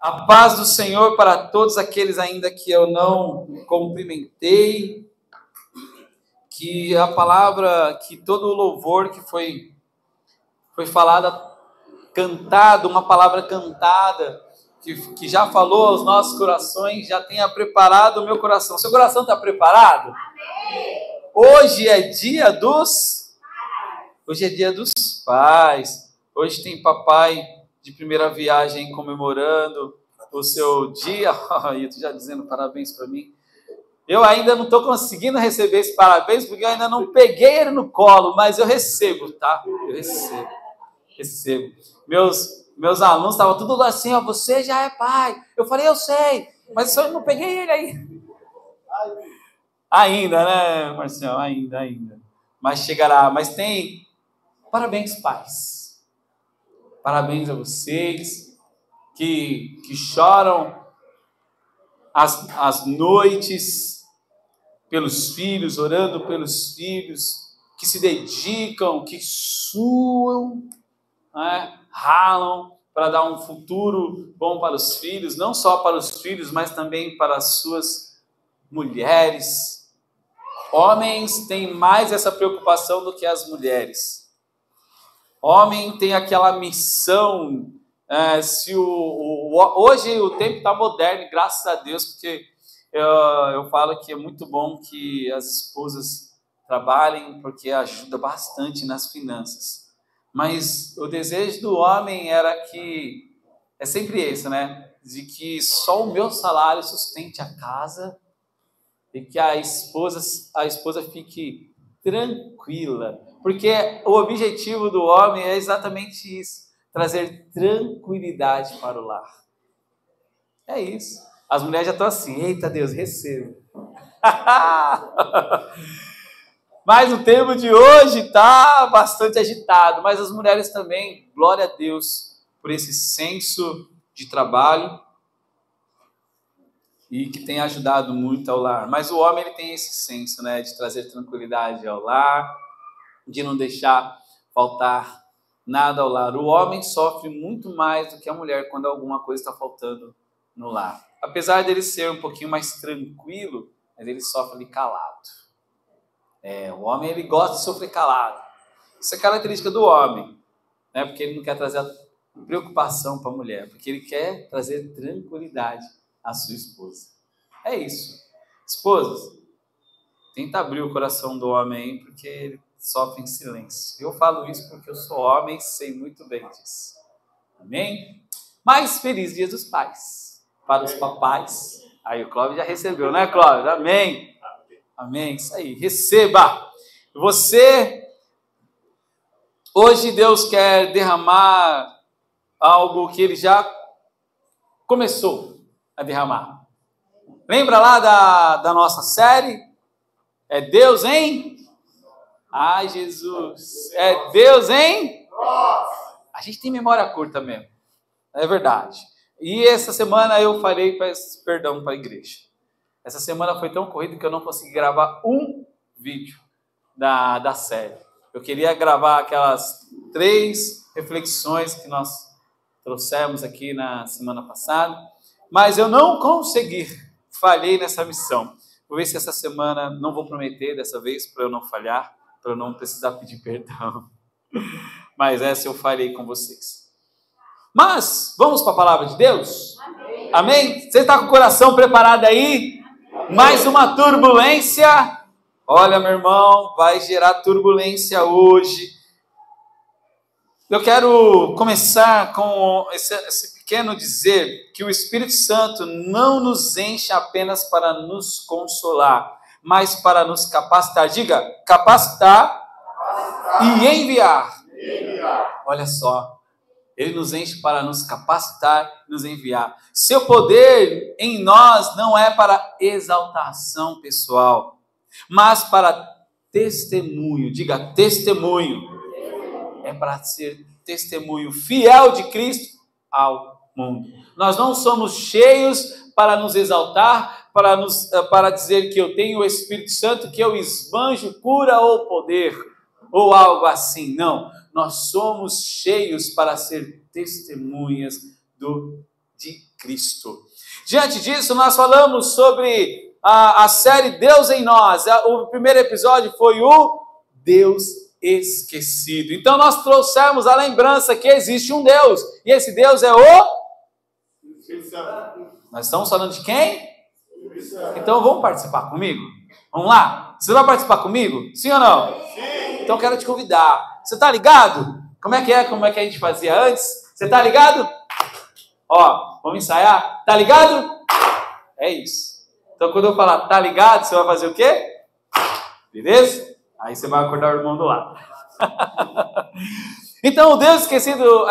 A paz do Senhor para todos aqueles ainda que eu não cumprimentei, que a palavra, que todo o louvor que foi falada, cantado, uma palavra cantada, que já falou aos nossos corações, já tenha preparado o meu coração. Seu coração está preparado? Amém. Hoje é dia dos pais. Hoje tem papai de primeira viagem comemorando o seu dia. Eu estou já dizendo parabéns para mim. Eu ainda não estou conseguindo receber esse parabéns, porque eu ainda não peguei ele no colo, mas eu recebo, tá? Eu recebo. Meus alunos estavam tudo lá assim, ó, você já é pai. Eu falei, eu sei, mas eu não peguei ele aí. Ainda, né, Marcião? Ainda. Mas chegará. Mas tem... Parabéns, pais. Parabéns a vocês que choram as noites pelos filhos, orando pelos filhos, que se dedicam, que suam, né, ralam para dar um futuro bom para os filhos, não só para os filhos, mas também para as suas mulheres. Homens têm mais essa preocupação do que as mulheres. Homem tem aquela missão, hoje o tempo está moderno, graças a Deus, porque eu falo que é muito bom que as esposas trabalhem, porque ajuda bastante nas finanças. Mas o desejo do homem era que, é sempre esse, né? De que só o meu salário sustente a casa e que a esposa fique tranquila. Porque o objetivo do homem é exatamente isso, trazer tranquilidade para o lar. É isso. As mulheres já estão assim, eita Deus, recebo. Mas o tema de hoje está bastante agitado, mas as mulheres também, glória a Deus por esse senso de trabalho e que tem ajudado muito ao lar. Mas o homem ele tem esse senso, né, de trazer tranquilidade ao lar, de não deixar faltar nada ao lar. O homem sofre muito mais do que a mulher quando alguma coisa está faltando no lar. Apesar dele ser um pouquinho mais tranquilo, mas ele sofre ali calado. O homem ele gosta de sofrer calado. Isso é característica do homem, né? Porque ele não quer trazer preocupação para a mulher, porque ele quer trazer tranquilidade à sua esposa. É isso. Esposas, tenta abrir o coração do homem aí, porque ele sofre em silêncio. Eu falo isso porque eu sou homem e sei muito bem disso. Amém? Mas feliz dia dos pais. Para os papais. Aí o Clóvis já recebeu, né, Clóvis? Amém. Amém. Isso aí. Receba. Você, hoje Deus quer derramar algo que Ele já começou a derramar. Lembra lá da nossa série? É Deus em... Ai, Jesus. É Deus em... A gente tem memória curta mesmo. É verdade. E essa semana eu falei, peço perdão para a igreja. Essa semana foi tão corrida que eu não consegui gravar um vídeo da série. Eu queria gravar aquelas 3 reflexões que nós trouxemos aqui na semana passada, mas eu não consegui. Falhei nessa missão. Vou ver se essa semana, não vou prometer dessa vez para eu não falhar, para eu não precisar pedir perdão. Mas essa eu falhei com vocês. Mas, vamos para a palavra de Deus? Amém? Amém? Você está com o coração preparado aí? Amém. Mais uma turbulência? Olha, meu irmão, vai gerar turbulência hoje. Eu quero começar com esse pequeno dizer que o Espírito Santo não nos enche apenas para nos consolar, mas para nos capacitar. Diga, capacitar e enviar. Olha só, Ele nos enche para nos capacitar e nos enviar. Seu poder em nós não é para exaltação pessoal, mas para testemunho. Diga, testemunho. É para ser testemunho fiel de Cristo ao mundo. Nós não somos cheios para nos exaltar, para dizer que eu tenho o Espírito Santo, que eu esbanjo cura ou poder, ou algo assim. Não, nós somos cheios para ser testemunhas de Cristo. Diante disso, nós falamos sobre a série Deus em Nós. O primeiro episódio foi o Deus esquecido. Então nós trouxemos a lembrança que existe um Deus, e esse Deus é o... Nós estamos falando de quem? Então vamos participar comigo? Vamos lá? Você vai participar comigo? Sim ou não? Sim! Então quero te convidar. Você tá ligado? Como é que a gente fazia antes? Você tá ligado? Ó, vamos ensaiar? Tá ligado? É isso. Então quando eu falar tá ligado, você vai fazer o quê? Beleza? Aí você vai acordar o irmão do lado. Então o Deus esquecido,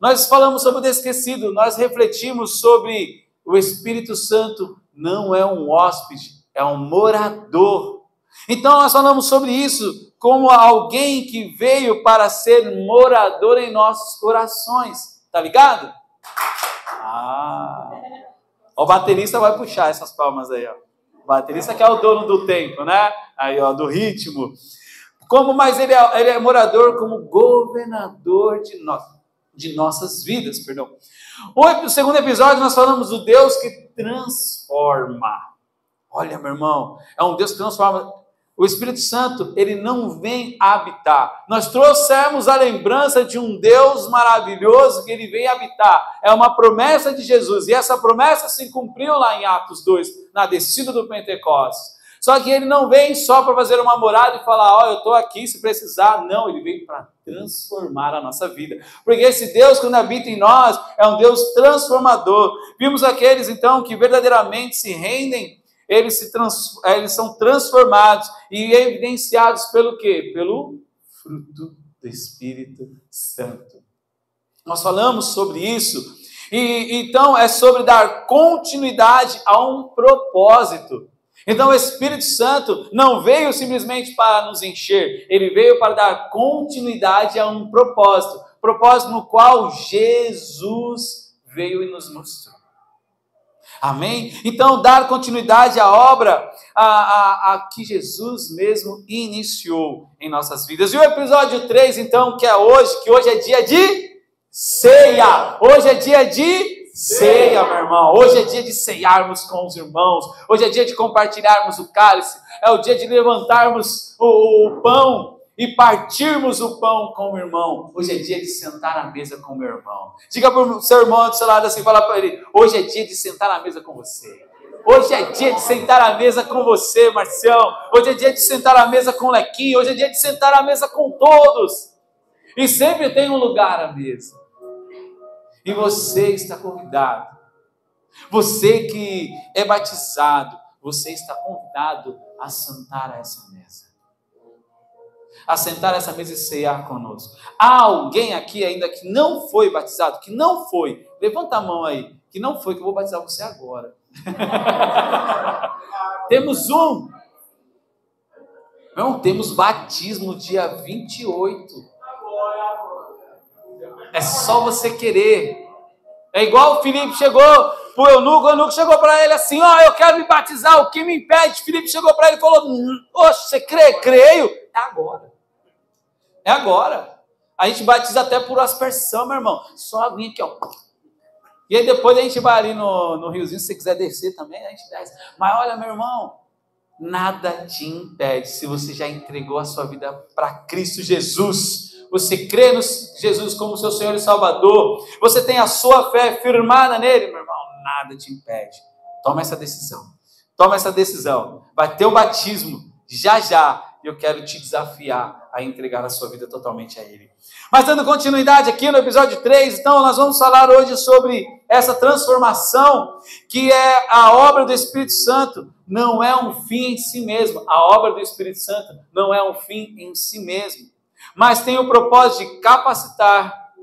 nós falamos sobre o Deus esquecido, nós refletimos sobre o Espírito Santo não é um hóspede, é um morador. Então nós falamos sobre isso como alguém que veio para ser morador em nossos corações. Tá ligado? O baterista vai puxar essas palmas aí, ó. O baterista que é o dono do tempo, né? Aí, ó, do ritmo. Mas ele é morador como governador de nossas vidas, perdão. O segundo episódio nós falamos do Deus que transforma. Olha, meu irmão, é um Deus que transforma. O Espírito Santo, ele não vem habitar. Nós trouxemos a lembrança de um Deus maravilhoso que ele vem habitar. É uma promessa de Jesus. E essa promessa se cumpriu lá em Atos 2, na descida do Pentecostes. Só que ele não vem só para fazer uma morada e falar, ó, eu estou aqui se precisar. Não, ele veio para transformar a nossa vida. Porque esse Deus, quando habita em nós, é um Deus transformador. Vimos aqueles, então, que verdadeiramente se rendem. Eles são transformados e evidenciados pelo quê? Pelo fruto do Espírito Santo. Nós falamos sobre isso. Então, é sobre dar continuidade a um propósito. Então, o Espírito Santo não veio simplesmente para nos encher. Ele veio para dar continuidade a um propósito. Propósito no qual Jesus veio e nos mostrou. Amém? Então, dar continuidade à obra a que Jesus mesmo iniciou em nossas vidas. E o episódio 3, então, que hoje é dia de ceia. Hoje é dia de ceia, meu irmão. Hoje é dia de ceiarmos com os irmãos. Hoje é dia de compartilharmos o cálice. É o dia de levantarmos o pão e partirmos o pão com o irmão. Hoje é dia de sentar à mesa com o meu irmão. Diga para o seu irmão do seu lado assim, fala para ele, hoje é dia de sentar à mesa com você. Hoje é dia de sentar à mesa com você, Marcião. Hoje é dia de sentar à mesa com o Lequinho. Hoje é dia de sentar à mesa com todos. E sempre tem um lugar à mesa. E você está convidado. Você que é batizado, você está convidado a sentar a essa mesa. A sentar essa mesa e ceiar conosco. Há alguém aqui ainda que não foi batizado? Que não foi? Levanta a mão aí. Que não foi, que eu vou batizar você agora. Temos um. Não, temos batismo dia 28. É só você querer. É igual o Felipe chegou pro eunuco, o eunuco chegou para ele assim, ó, eu quero me batizar, o que me impede? Felipe chegou para ele e falou, oxe, você crê? Creio. É agora. É agora. A gente batiza até por aspersão, meu irmão. Só vir aqui, ó. E aí depois a gente vai ali no riozinho, se você quiser descer também, a gente desce. Mas olha, meu irmão, nada te impede, se você já entregou a sua vida para Cristo Jesus. Você crê no Jesus como seu Senhor e Salvador. Você tem a sua fé firmada nele, meu irmão. Nada te impede. Toma essa decisão. Toma essa decisão. Vai ter o batismo já já. E eu quero te desafiar a entregar a sua vida totalmente a Ele. Mas dando continuidade aqui no episódio 3, então nós vamos falar hoje sobre essa transformação que é a obra do Espírito Santo. Não é um fim em si mesmo. A obra do Espírito Santo não é um fim em si mesmo. Mas tem o propósito de capacitar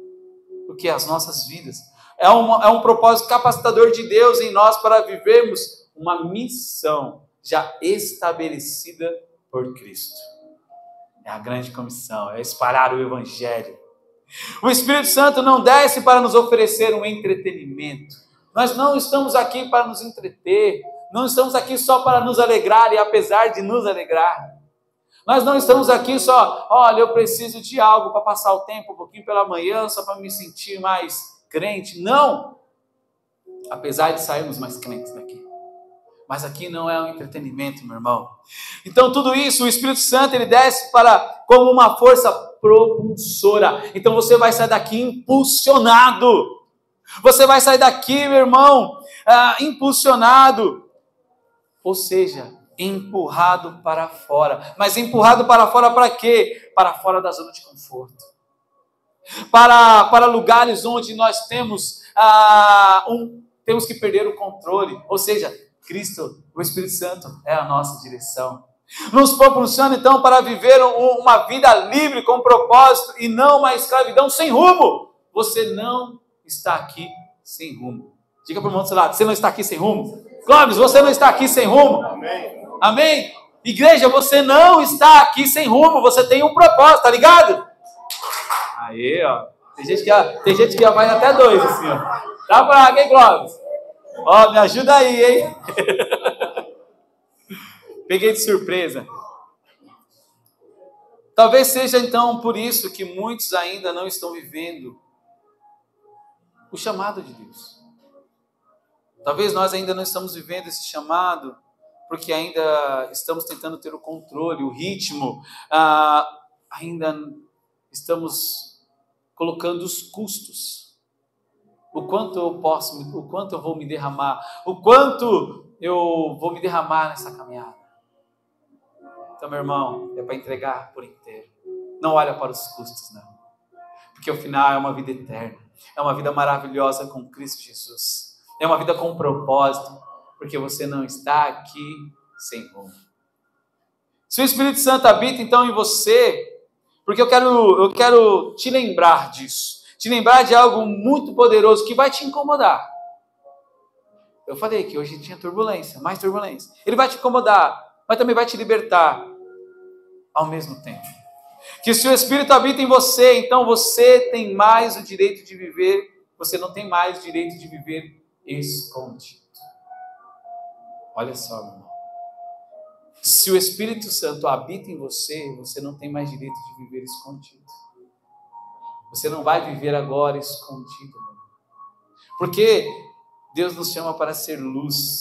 o que é as nossas vidas. É um propósito capacitador de Deus em nós para vivermos uma missão já estabelecida por Cristo. É a grande comissão, é espalhar o Evangelho. O Espírito Santo não desce para nos oferecer um entretenimento. Nós não estamos aqui para nos entreter, não estamos aqui só para nos alegrar e apesar de nos alegrar. Nós não estamos aqui só, olha, eu preciso de algo para passar o tempo um pouquinho pela manhã, só para me sentir mais crente. Não! Apesar de sairmos mais crentes daqui. Mas aqui não é um entretenimento, meu irmão. Então tudo isso, o Espírito Santo, ele desce como uma força propulsora. Então você vai sair daqui impulsionado. Você vai sair daqui, meu irmão, impulsionado. Ou seja, empurrado para fora. Mas empurrado para fora para quê? Para fora da zona de conforto. Para lugares onde nós temos que perder o controle. Ou seja, Cristo, o Espírito Santo, é a nossa direção. Nos propulsiona então para viver uma vida livre com propósito e não uma escravidão sem rumo. Você não está aqui sem rumo. Diga para o irmão do seu lado, você não está aqui sem rumo? Clóvis, você não está aqui sem rumo? Amém. Amém? Igreja, você não está aqui sem rumo, você tem um propósito, tá ligado? Aí, ó. Tem gente que já vai até 2, assim, ó. Tá fraco, hein, Clóvis? Ó, me ajuda aí, hein? Peguei de surpresa. Talvez seja então por isso que muitos ainda não estão vivendo o chamado de Deus. Talvez nós ainda não estamos vivendo esse chamado porque ainda estamos tentando ter o controle, o ritmo, ainda estamos colocando os custos. O quanto eu posso, o quanto eu vou me derramar, o quanto eu vou me derramar nessa caminhada. Então, meu irmão, é para entregar por inteiro. Não olha para os custos, não. Porque o final é uma vida eterna. É uma vida maravilhosa com Cristo Jesus. É uma vida com propósito. Porque você não está aqui sem rumo. Se o Espírito Santo habita então em você, porque eu quero te lembrar disso. Te lembrar de algo muito poderoso que vai te incomodar. Eu falei que hoje tinha turbulência, mais turbulência. Ele vai te incomodar, mas também vai te libertar ao mesmo tempo. Que se o Espírito habita em você, então você tem mais o direito de viver, você não tem mais o direito de viver escondido. Olha só, meu irmão. Se o Espírito Santo habita em você, você não tem mais direito de viver escondido. Você não vai viver agora escondido. Porque Deus nos chama para ser luz.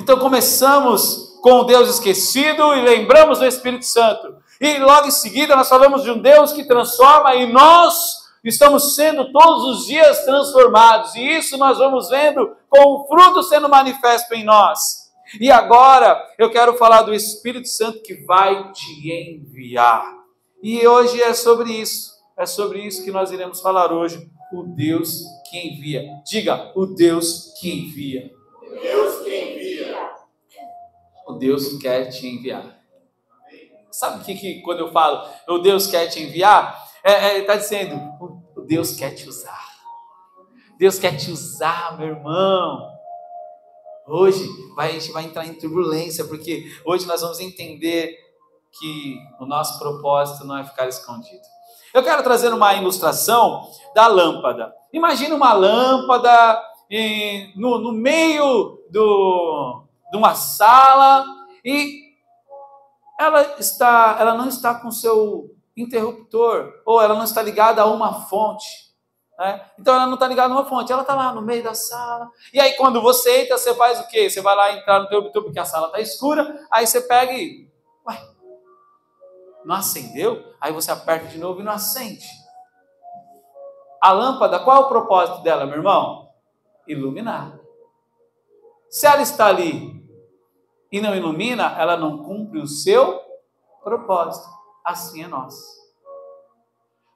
Então começamos com o Deus esquecido e lembramos do Espírito Santo. E logo em seguida nós falamos de um Deus que transforma e nós estamos sendo todos os dias transformados. E isso nós vamos vendo com o fruto sendo manifesto em nós. E agora eu quero falar do Espírito Santo que vai te enviar. E hoje é sobre isso. É sobre isso que nós iremos falar hoje. O Deus que envia. Diga, o Deus que envia. O Deus que envia. O Deus quer te enviar. Sabe o que quando eu falo, o Deus quer te enviar? Ele está dizendo, o Deus quer te usar. Deus quer te usar, meu irmão. Hoje a gente vai entrar em turbulência, porque hoje nós vamos entender que o nosso propósito não é ficar escondido. Eu quero trazer uma ilustração da lâmpada. Imagina uma lâmpada no meio de uma sala e ela não está com seu interruptor, ou ela não está ligada a uma fonte. Né? Então ela não está ligada a uma fonte, ela está lá no meio da sala. E aí quando você entra, você faz o quê? Você vai lá entrar no interruptor porque a sala está escura, aí você pega e... Ué, não acendeu? Aí você aperta de novo e não acende. A lâmpada, qual é o propósito dela, meu irmão? Iluminar. Se ela está ali e não ilumina, ela não cumpre o seu propósito. Assim é nós.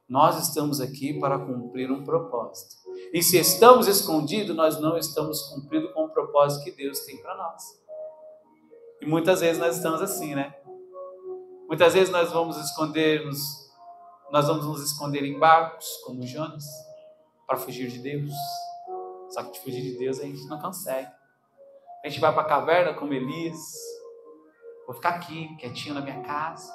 Nós estamos aqui para cumprir um propósito. E se estamos escondidos, nós não estamos cumprindo com o propósito que Deus tem para nós. E muitas vezes nós estamos assim, né? Muitas vezes nós vamos nos esconder em barcos, como Jonas, para fugir de Deus. Só que de fugir de Deus a gente não consegue. A gente vai para a caverna como Elias. Vou ficar aqui, quietinho na minha casa.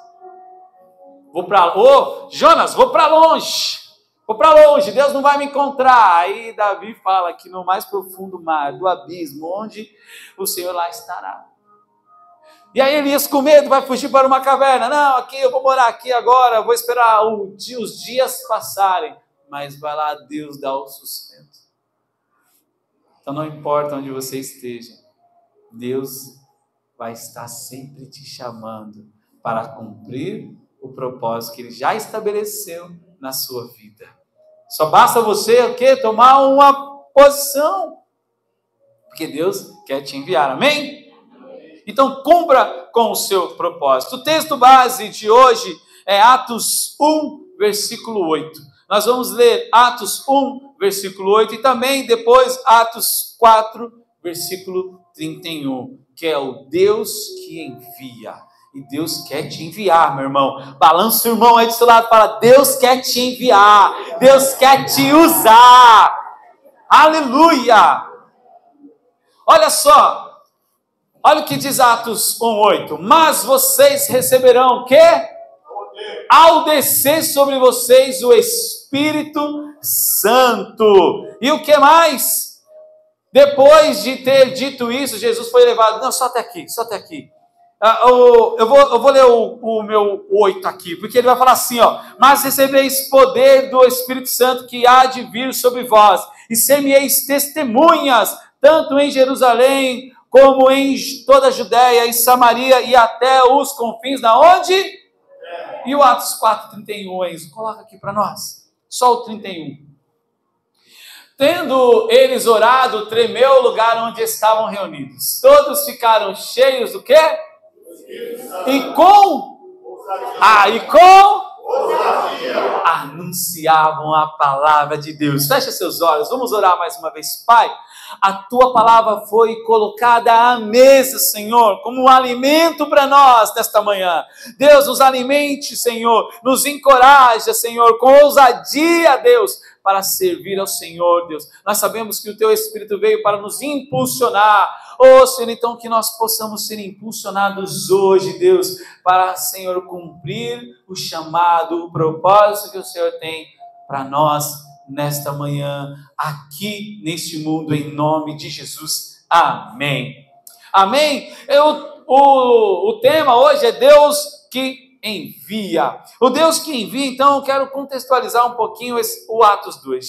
Jonas, vou para longe. Vou para longe, Deus não vai me encontrar. Aí Davi fala que no mais profundo mar, do abismo, onde o Senhor lá estará. E aí Elias com medo vai fugir para uma caverna. Não, aqui eu vou morar aqui agora, vou esperar os dias passarem. Mas vai lá, Deus dá o sustento. Então não importa onde você esteja, Deus vai estar sempre te chamando para cumprir o propósito que Ele já estabeleceu na sua vida. Só basta você o quê? Tomar uma posição, porque Deus quer te enviar, amém? Então cumpra com o seu propósito. O texto base de hoje é Atos 1, versículo 8. Nós vamos ler Atos 1, versículo 8 e também depois Atos 4, versículo 31, que é o Deus que envia. E Deus quer te enviar, meu irmão. Balança o irmão aí do seu lado e fala: Deus quer te enviar. Deus quer te usar. Aleluia! Olha só. Olha o que diz Atos 1:8. Mas vocês receberão o quê? Ao descer sobre vocês o Espírito Santo. E o que mais? Depois de ter dito isso, Jesus foi levado. Não, só até aqui, só até aqui. Eu vou ler o meu 8 aqui, porque ele vai falar assim, ó: mas recebereis poder do Espírito Santo que há de vir sobre vós, e ser-me-eis testemunhas, tanto em Jerusalém, como em toda a Judéia e Samaria, e até os confins da onde? E o Atos 4:31, Enzo, coloca aqui para nós, só o 31. Tendo eles orado, tremeu o lugar onde estavam reunidos. Todos ficaram cheios do quê? E com anunciavam a palavra de Deus. Fecha seus olhos, vamos orar mais uma vez. Pai, a tua palavra foi colocada à mesa, Senhor, como um alimento para nós nesta manhã. Deus, nos alimente, Senhor, nos encoraja, Senhor, com ousadia, Deus, para servir ao Senhor, Deus. Nós sabemos que o teu Espírito veio para nos impulsionar. Senhor, então que nós possamos ser impulsionados hoje, Deus, para, Senhor, cumprir o chamado, o propósito que o Senhor tem para nós nesta manhã, aqui neste mundo, em nome de Jesus. Amém. Amém? O tema hoje é Deus que envia. O Deus que envia, então eu quero contextualizar um pouquinho o Atos 2.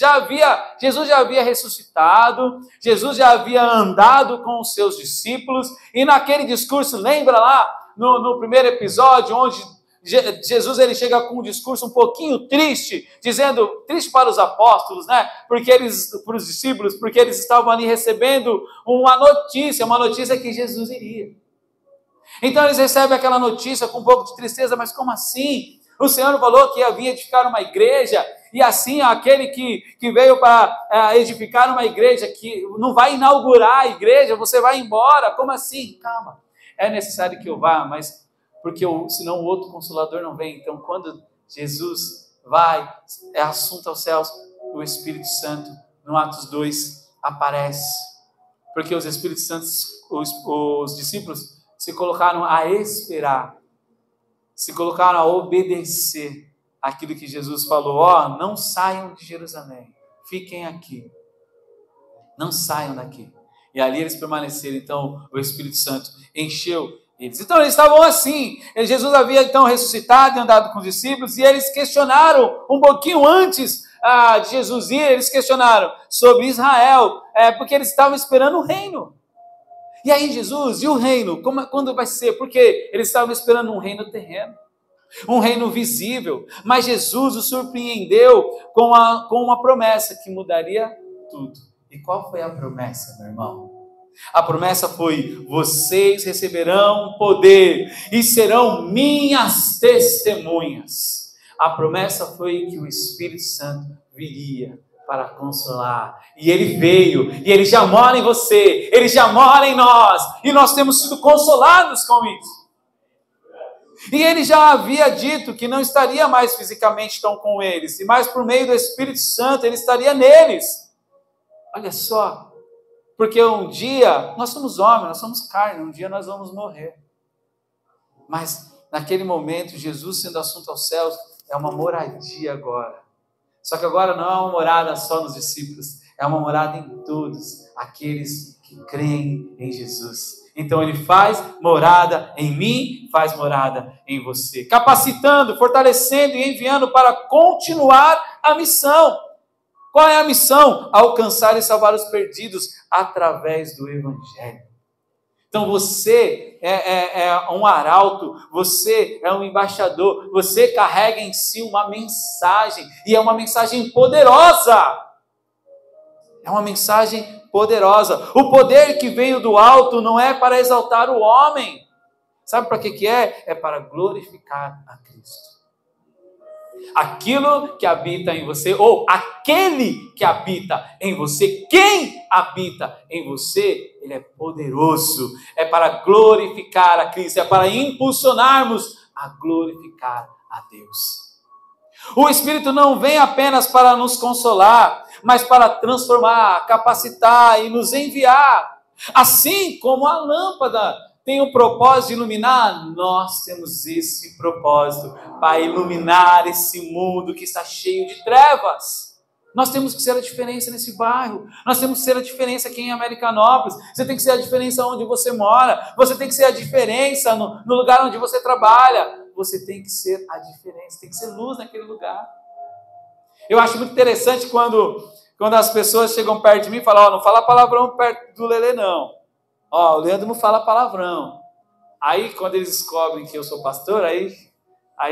Jesus já havia ressuscitado, Jesus já havia andado com os seus discípulos, e naquele discurso, lembra lá no primeiro episódio, onde Jesus ele chega com um discurso um pouquinho triste, triste para os apóstolos, né? Para os discípulos, porque eles estavam ali recebendo uma notícia que Jesus iria. Então eles recebem aquela notícia com um pouco de tristeza, mas como assim? O Senhor falou que havia edificar uma igreja, e assim aquele que veio para edificar uma igreja, que não vai inaugurar a igreja, você vai embora, como assim? Calma, é necessário que eu vá, mas porque senão o outro Consolador não vem. Então quando Jesus vai, é assunto aos céus, o Espírito Santo, no Atos 2, aparece, porque os Espíritos Santos, os discípulos, se colocaram a esperar, se colocaram a obedecer aquilo que Jesus falou. Não saiam de Jerusalém, fiquem aqui, não saiam daqui. E ali eles permaneceram. Então o Espírito Santo encheu eles. Então eles estavam assim, Jesus havia então ressuscitado e andado com os discípulos, e eles questionaram um pouquinho antes de Jesus ir, eles questionaram sobre Israel, porque eles estavam esperando o reino. E aí Jesus, e o reino, quando vai ser? Porque eles estavam esperando um reino terreno, um reino visível, mas Jesus os surpreendeu com uma promessa que mudaria tudo. E qual foi a promessa, meu irmão? A promessa foi: vocês receberão poder e serão minhas testemunhas. A promessa foi que o Espírito Santo viria para consolar, e ele veio, e ele já mora em você, ele já mora em nós, e nós temos sido consolados com isso. E ele já havia dito que não estaria mais fisicamente tão com eles, e mais por meio do Espírito Santo ele estaria neles. Olha só, porque um dia, nós somos homens, nós somos carne, um dia nós vamos morrer, mas naquele momento, Jesus sendo assunto aos céus, é uma moradia agora. Só que agora não é uma morada só nos discípulos, é uma morada em todos aqueles que creem em Jesus. Então ele faz morada em mim, faz morada em você, capacitando, fortalecendo e enviando para continuar a missão. Qual é a missão? Alcançar e salvar os perdidos através do Evangelho. Então você é um arauto, você é um embaixador, você carrega em si uma mensagem, e é uma mensagem poderosa. É uma mensagem poderosa. O poder que veio do alto não é para exaltar o homem. Sabe para que é? É para glorificar a Cristo. Aquilo que habita em você, ou aquele que habita em você, quem habita em você, ele é poderoso, é para glorificar a Cristo, é para impulsionarmos a glorificar a Deus. O Espírito não vem apenas para nos consolar, mas para transformar, capacitar e nos enviar. Assim como a lâmpada tem o propósito de iluminar, nós temos esse propósito para iluminar esse mundo que está cheio de trevas. Nós temos que ser a diferença nesse bairro, nós temos que ser a diferença aqui em Americanópolis, você tem que ser a diferença onde você mora, você tem que ser a diferença no lugar onde você trabalha, você tem que ser a diferença, tem que ser luz naquele lugar. Eu acho muito interessante quando as pessoas chegam perto de mim e falam, não fala palavrão perto do Lelê não. O Leandro não fala palavrão. Aí, quando eles descobrem que eu sou pastor, aí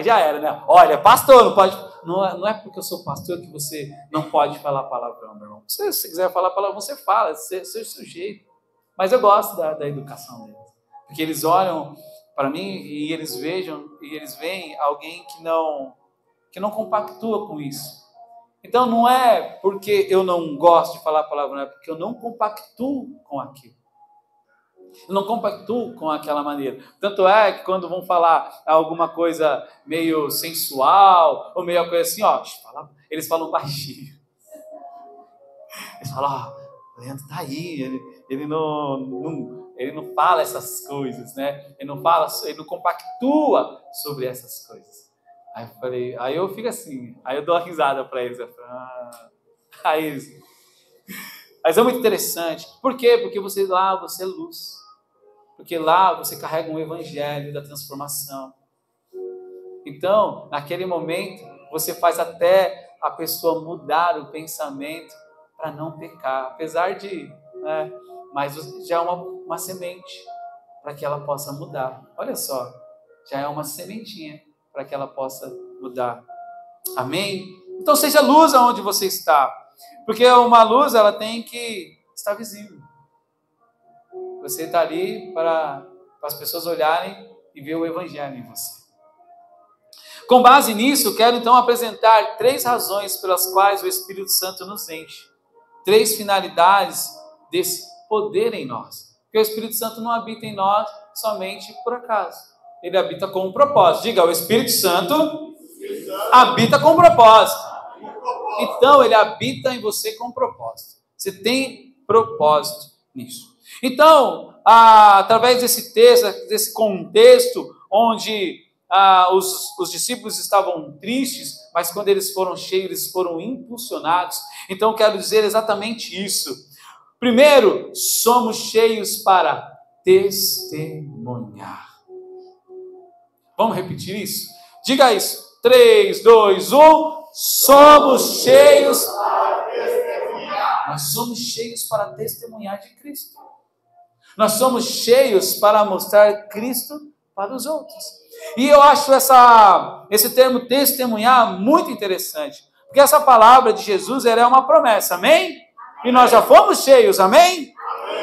já era, né? Olha, pastor, não pode... Não é porque eu sou pastor que você não pode falar palavrão, meu irmão. Se você quiser falar palavrão, você fala, seja o seu jeito. Mas eu gosto da educação deles. Porque eles olham para mim e eles veem alguém que não compactua com isso. Então, não é porque eu não gosto de falar palavrão, é porque eu não compactuo com aquilo. Eu não compactuo com aquela maneira. Tanto é que quando vão falar alguma coisa meio sensual, ou meio coisa assim, eles falam baixinho. Eles falam, o Leandro está aí, ele não fala essas coisas, né? Ele não compactua sobre essas coisas. Aí eu fico assim, aí eu dou uma risada para eles. Aí eles... Mas é muito interessante. Por quê? Porque você é luz. Porque lá você carrega um evangelho da transformação. Então, naquele momento, você faz até a pessoa mudar o pensamento para não pecar. Apesar de... mas já é uma semente para que ela possa mudar. Olha só, já é uma sementinha para que ela possa mudar. Amém? Então, seja luz aonde você está. Porque uma luz, ela tem que estar visível. Você está ali para as pessoas olharem e ver o evangelho em você. Com base nisso, quero então apresentar 3 razões pelas quais o Espírito Santo nos enche. 3 finalidades desse poder em nós. Porque o Espírito Santo não habita em nós somente por acaso. Ele habita com um propósito. Diga, o Espírito Santo habita com um propósito. Então, ele habita em você com um propósito. Você tem propósito nisso. Então, através desse texto, desse contexto, onde os discípulos estavam tristes, mas quando eles foram cheios, eles foram impulsionados. Então, quero dizer exatamente isso. Primeiro, somos cheios para testemunhar. Vamos repetir isso? Diga isso. 3, 2, 1. Somos cheios para testemunhar. Nós somos cheios para testemunhar de Cristo. Nós somos cheios para mostrar Cristo para os outros. E eu acho esse termo testemunhar muito interessante. Porque essa palavra de Jesus é uma promessa, amém? E nós já fomos cheios, amém?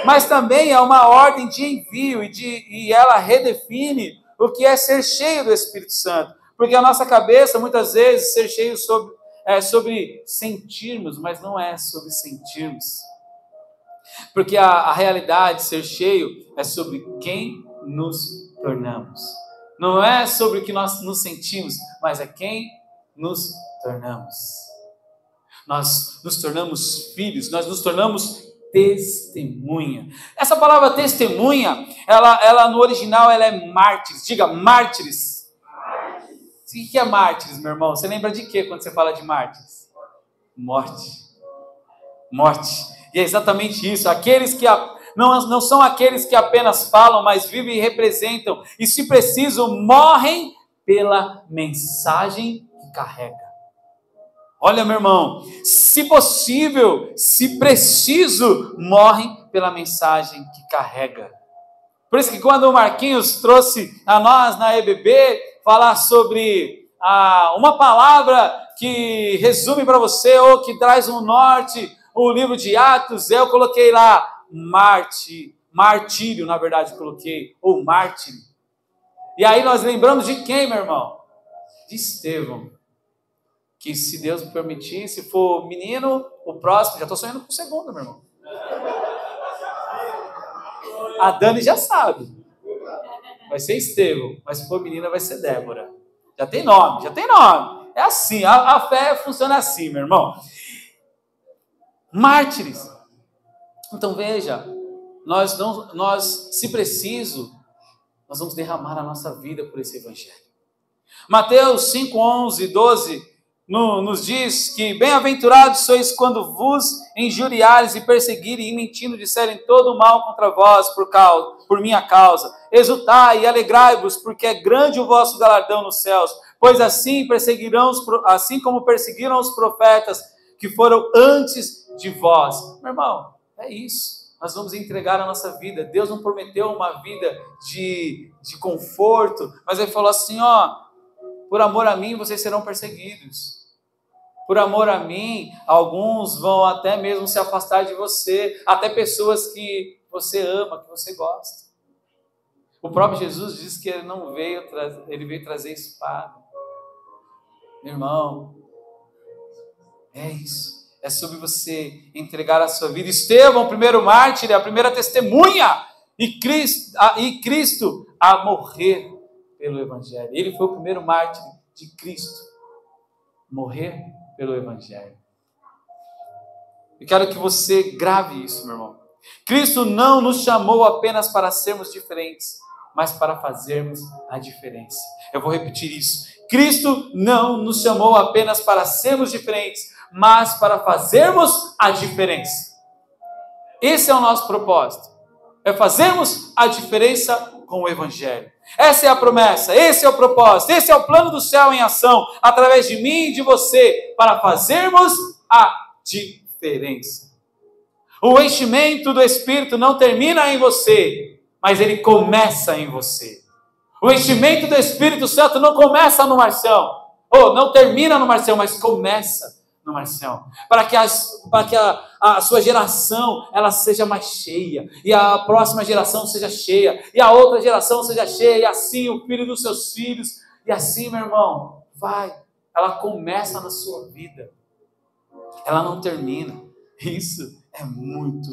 Mas também é uma ordem de envio e ela redefine o que é ser cheio do Espírito Santo. Porque a nossa cabeça, muitas vezes, ser cheio é sobre sentirmos, mas não é sobre sentirmos. Porque a realidade, ser cheio, é sobre quem nos tornamos. Não é sobre o que nós nos sentimos, mas é quem nos tornamos. Nós nos tornamos filhos, nós nos tornamos testemunha. Essa palavra testemunha, ela no original ela é mártires. Diga, mártires. O que é mártires, meu irmão? Você lembra de quê quando você fala de mártires? Morte. E é exatamente isso. Aqueles que não são aqueles que apenas falam, mas vivem e representam. E se preciso, morrem pela mensagem que carrega. Olha, meu irmão, se possível, se preciso, morrem pela mensagem que carrega. Por isso que quando o Marquinhos trouxe a nós na EBB falar sobre uma palavra que resume para você ou que traz um norte, o livro de Atos, eu coloquei lá martírio, na verdade eu coloquei, ou mártire. E aí nós lembramos de quem, meu irmão? De Estevão. Que se Deus me permitir, se for menino, o próximo, já estou sonhando com o segundo, meu irmão. A Dani já sabe. Vai ser Estevão, mas se for menina vai ser Débora. Já tem nome. É assim, a fé funciona assim, meu irmão. Mártires. Então veja, nós, se preciso, nós vamos derramar a nossa vida por esse evangelho. Mateus 5, 11, 12, nos diz que bem-aventurados sois quando vos injuriares e perseguirem e mentindo disserem todo mal contra vós por minha causa. Exultai e alegrai-vos, porque é grande o vosso galardão nos céus, pois assim como perseguiram os profetas que foram antes de vós. Meu irmão, é isso. Nós vamos entregar a nossa vida. Deus não prometeu uma vida de conforto, mas Ele falou assim, por amor a mim vocês serão perseguidos. Por amor a mim, alguns vão até mesmo se afastar de você, até pessoas que você ama, que você gosta. O próprio Jesus disse que ele veio trazer espada. Meu irmão, é isso. É sobre você entregar a sua vida. Estevão, o primeiro mártir, a primeira testemunha, e Cristo a morrer pelo Evangelho. Ele foi o primeiro mártir de Cristo. Morrer pelo Evangelho. Eu quero que você grave isso, meu irmão. Cristo não nos chamou apenas para sermos diferentes, mas para fazermos a diferença. Eu vou repetir isso. Cristo não nos chamou apenas para sermos diferentes, mas para fazermos a diferença. Esse é o nosso propósito. É fazermos a diferença com o Evangelho. Essa é a promessa, esse é o propósito, esse é o plano do céu em ação, através de mim e de você, para fazermos a diferença. O enchimento do Espírito não termina em você, mas ele começa em você. O enchimento do Espírito Santo não começa no Marcião, ou não termina no Marcião, mas começa no Marcião, para que a sua geração ela seja mais cheia, e a próxima geração seja cheia, e a outra geração seja cheia, e assim o filho dos seus filhos, e assim, meu irmão, ela começa na sua vida, ela não termina. Isso é muito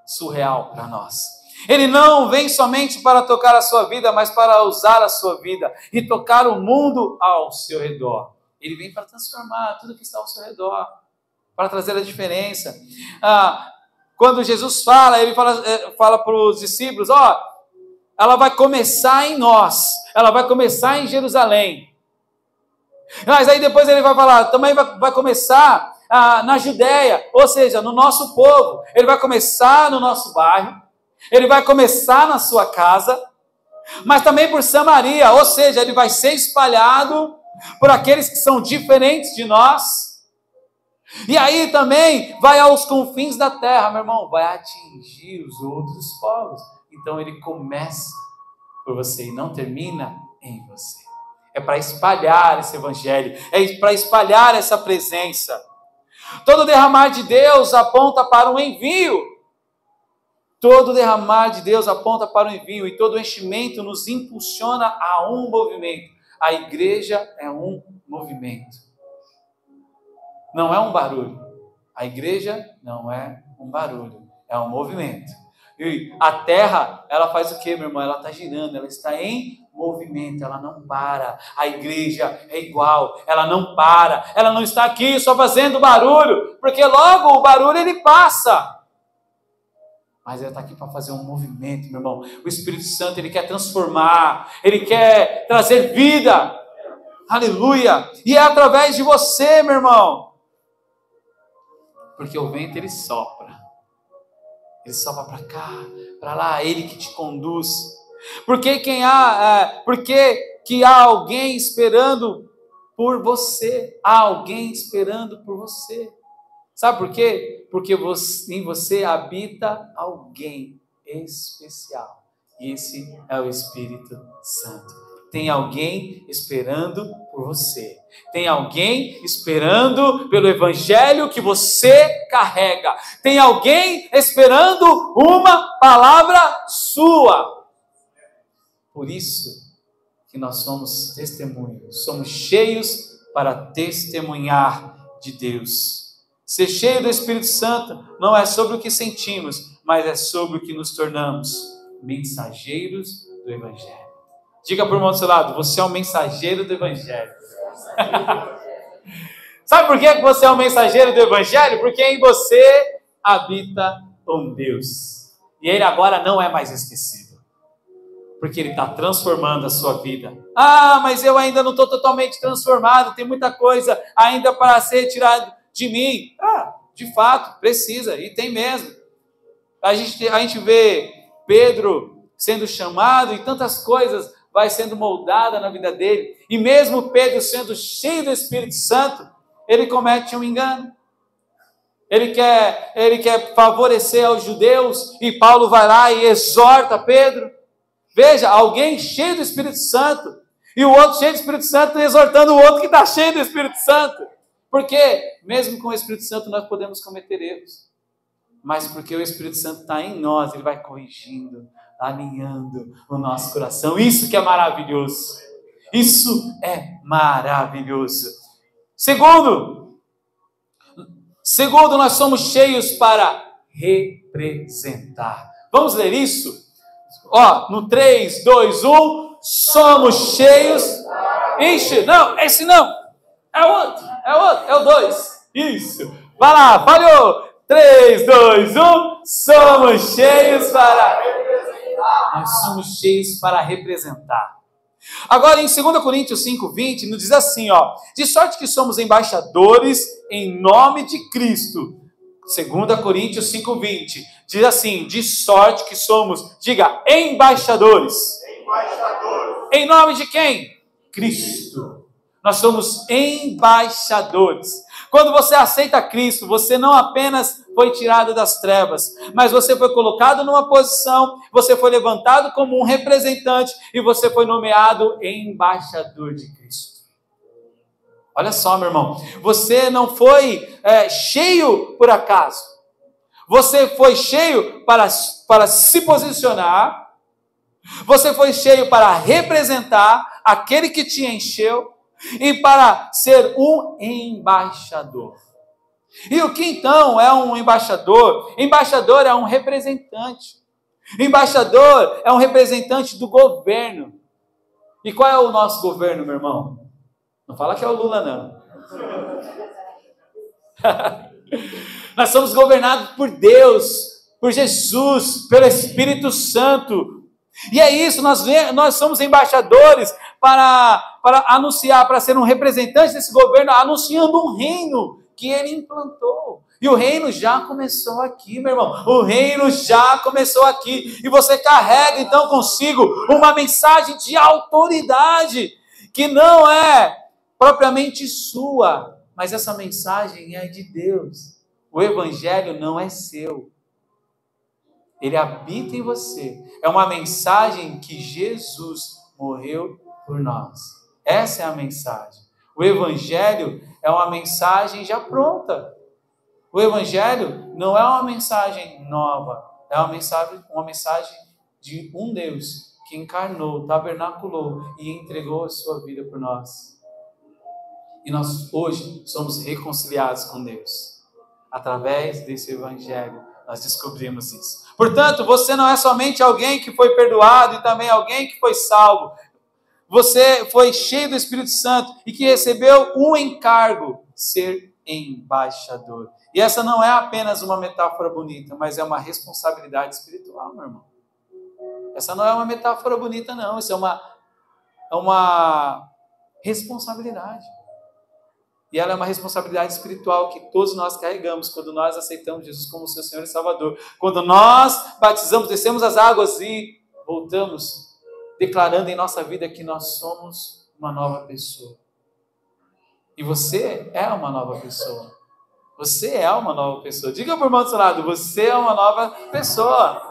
surreal para nós. Ele não vem somente para tocar a sua vida, mas para usar a sua vida e tocar o mundo ao seu redor. Ele vem para transformar tudo que está ao seu redor, para trazer a diferença. Quando Jesus fala, ele fala para os discípulos, ela vai começar em nós, ela vai começar em Jerusalém. Mas aí depois ele vai falar, também vai começar na Judéia, ou seja, no nosso povo. Ele vai começar no nosso bairro, ele vai começar na sua casa, mas também por Samaria, ou seja, ele vai ser espalhado por aqueles que são diferentes de nós, e aí também vai aos confins da terra, meu irmão, vai atingir os outros povos. Então ele começa por você e não termina em você. É para espalhar esse evangelho, é para espalhar essa presença. Todo derramar de Deus aponta para um envio. Todo derramar de Deus aponta para um envio, e todo enchimento nos impulsiona a um movimento. A igreja é um movimento. Não é um barulho. A igreja não é um barulho. É um movimento. E a terra, ela faz o quê, meu irmão? Ela está girando, ela está em movimento, ela não para. A igreja é igual, ela não para. Ela não está aqui só fazendo barulho, porque logo o barulho ele passa. Mas ela está aqui para fazer um movimento, meu irmão. O Espírito Santo, ele quer transformar, ele quer trazer vida. Aleluia! E é através de você, meu irmão. Porque o vento, ele sopra. Ele sopra para cá, para lá, ele que te conduz. Porque que há alguém esperando por você. Há alguém esperando por você. Sabe por quê? Porque em você habita alguém especial. E esse é o Espírito Santo. Tem alguém esperando por você. Tem alguém esperando pelo evangelho que você carrega. Tem alguém esperando uma palavra sua. Por isso que nós somos testemunhos. Somos cheios para testemunhar de Deus. Ser cheio do Espírito Santo não é sobre o que sentimos, mas é sobre o que nos tornamos. Mensageiros do evangelho. Diga para o irmão do seu lado, você é um mensageiro do evangelho. Sabe por que você é um mensageiro do evangelho? Porque em você habita um Deus. E ele agora não é mais esquecido. Porque ele está transformando a sua vida. Ah, mas eu ainda não estou totalmente transformado. Tem muita coisa ainda para ser retirada de mim. Ah, de fato, precisa. E tem mesmo. A gente vê Pedro sendo chamado e tantas coisas vai sendo moldada na vida dele. E mesmo Pedro sendo cheio do Espírito Santo, ele comete um engano. Ele quer favorecer aos judeus e Paulo vai lá e exorta Pedro. Veja, alguém cheio do Espírito Santo e o outro cheio do Espírito Santo exortando o outro que está cheio do Espírito Santo. Porque mesmo com o Espírito Santo nós podemos cometer erros. Mas porque o Espírito Santo está em nós, ele vai corrigindo, alinhando o nosso coração. Isso que é maravilhoso. Isso é maravilhoso. Segundo, nós somos cheios para representar. Vamos ler isso? No 3, 2, 1. Somos cheios. Ixi, não, esse não. É outro. É o 2. Isso. Vai lá, falhou. 3, 2, 1. Somos cheios para representar. Nós somos cheios para representar. Agora em 2 Coríntios 5:20 nos diz assim, de sorte que somos embaixadores em nome de Cristo. 2 Coríntios 5:20 diz assim, de sorte que somos, diga, embaixadores. Em nome de quem? Cristo. Nós somos embaixadores. Quando você aceita Cristo, você não apenas foi tirado das trevas, mas você foi colocado numa posição, você foi levantado como um representante e você foi nomeado embaixador de Cristo. Olha só, meu irmão, você não foi cheio por acaso. Você foi cheio para se posicionar, você foi cheio para representar aquele que te encheu e para ser um embaixador. E o que então é um embaixador? Embaixador é um representante. Embaixador é um representante do governo. E qual é o nosso governo, meu irmão? Não fala que é o Lula, não. Nós somos governados por Deus, por Jesus, pelo Espírito Santo. E é isso, nós somos embaixadores para anunciar, para ser um representante desse governo, anunciando um reino que ele implantou. E o reino já começou aqui, meu irmão. O reino já começou aqui. E você carrega então consigo uma mensagem de autoridade, que não é propriamente sua, mas essa mensagem é de Deus. O evangelho não é seu. Ele habita em você. É uma mensagem que Jesus morreu por nós. Essa é a mensagem. O evangelho é uma mensagem já pronta. O evangelho não é uma mensagem nova. É uma mensagem de um Deus que encarnou, tabernaculou e entregou a sua vida por nós. E nós hoje somos reconciliados com Deus. Através desse evangelho, nós descobrimos isso. Portanto, você não é somente alguém que foi perdoado e também alguém que foi salvo. Você foi cheio do Espírito Santo e que recebeu um encargo, ser embaixador. E essa não é apenas uma metáfora bonita, mas é uma responsabilidade espiritual, meu irmão. Essa não é uma metáfora bonita, não. Isso é uma responsabilidade. E ela é uma responsabilidade espiritual que todos nós carregamos quando nós aceitamos Jesus como seu Senhor e Salvador. Quando nós batizamos, descemos as águas e voltamos declarando em nossa vida que nós somos uma nova pessoa. E você é uma nova pessoa. Você é uma nova pessoa. Diga para o irmão do seu lado, você é uma nova pessoa.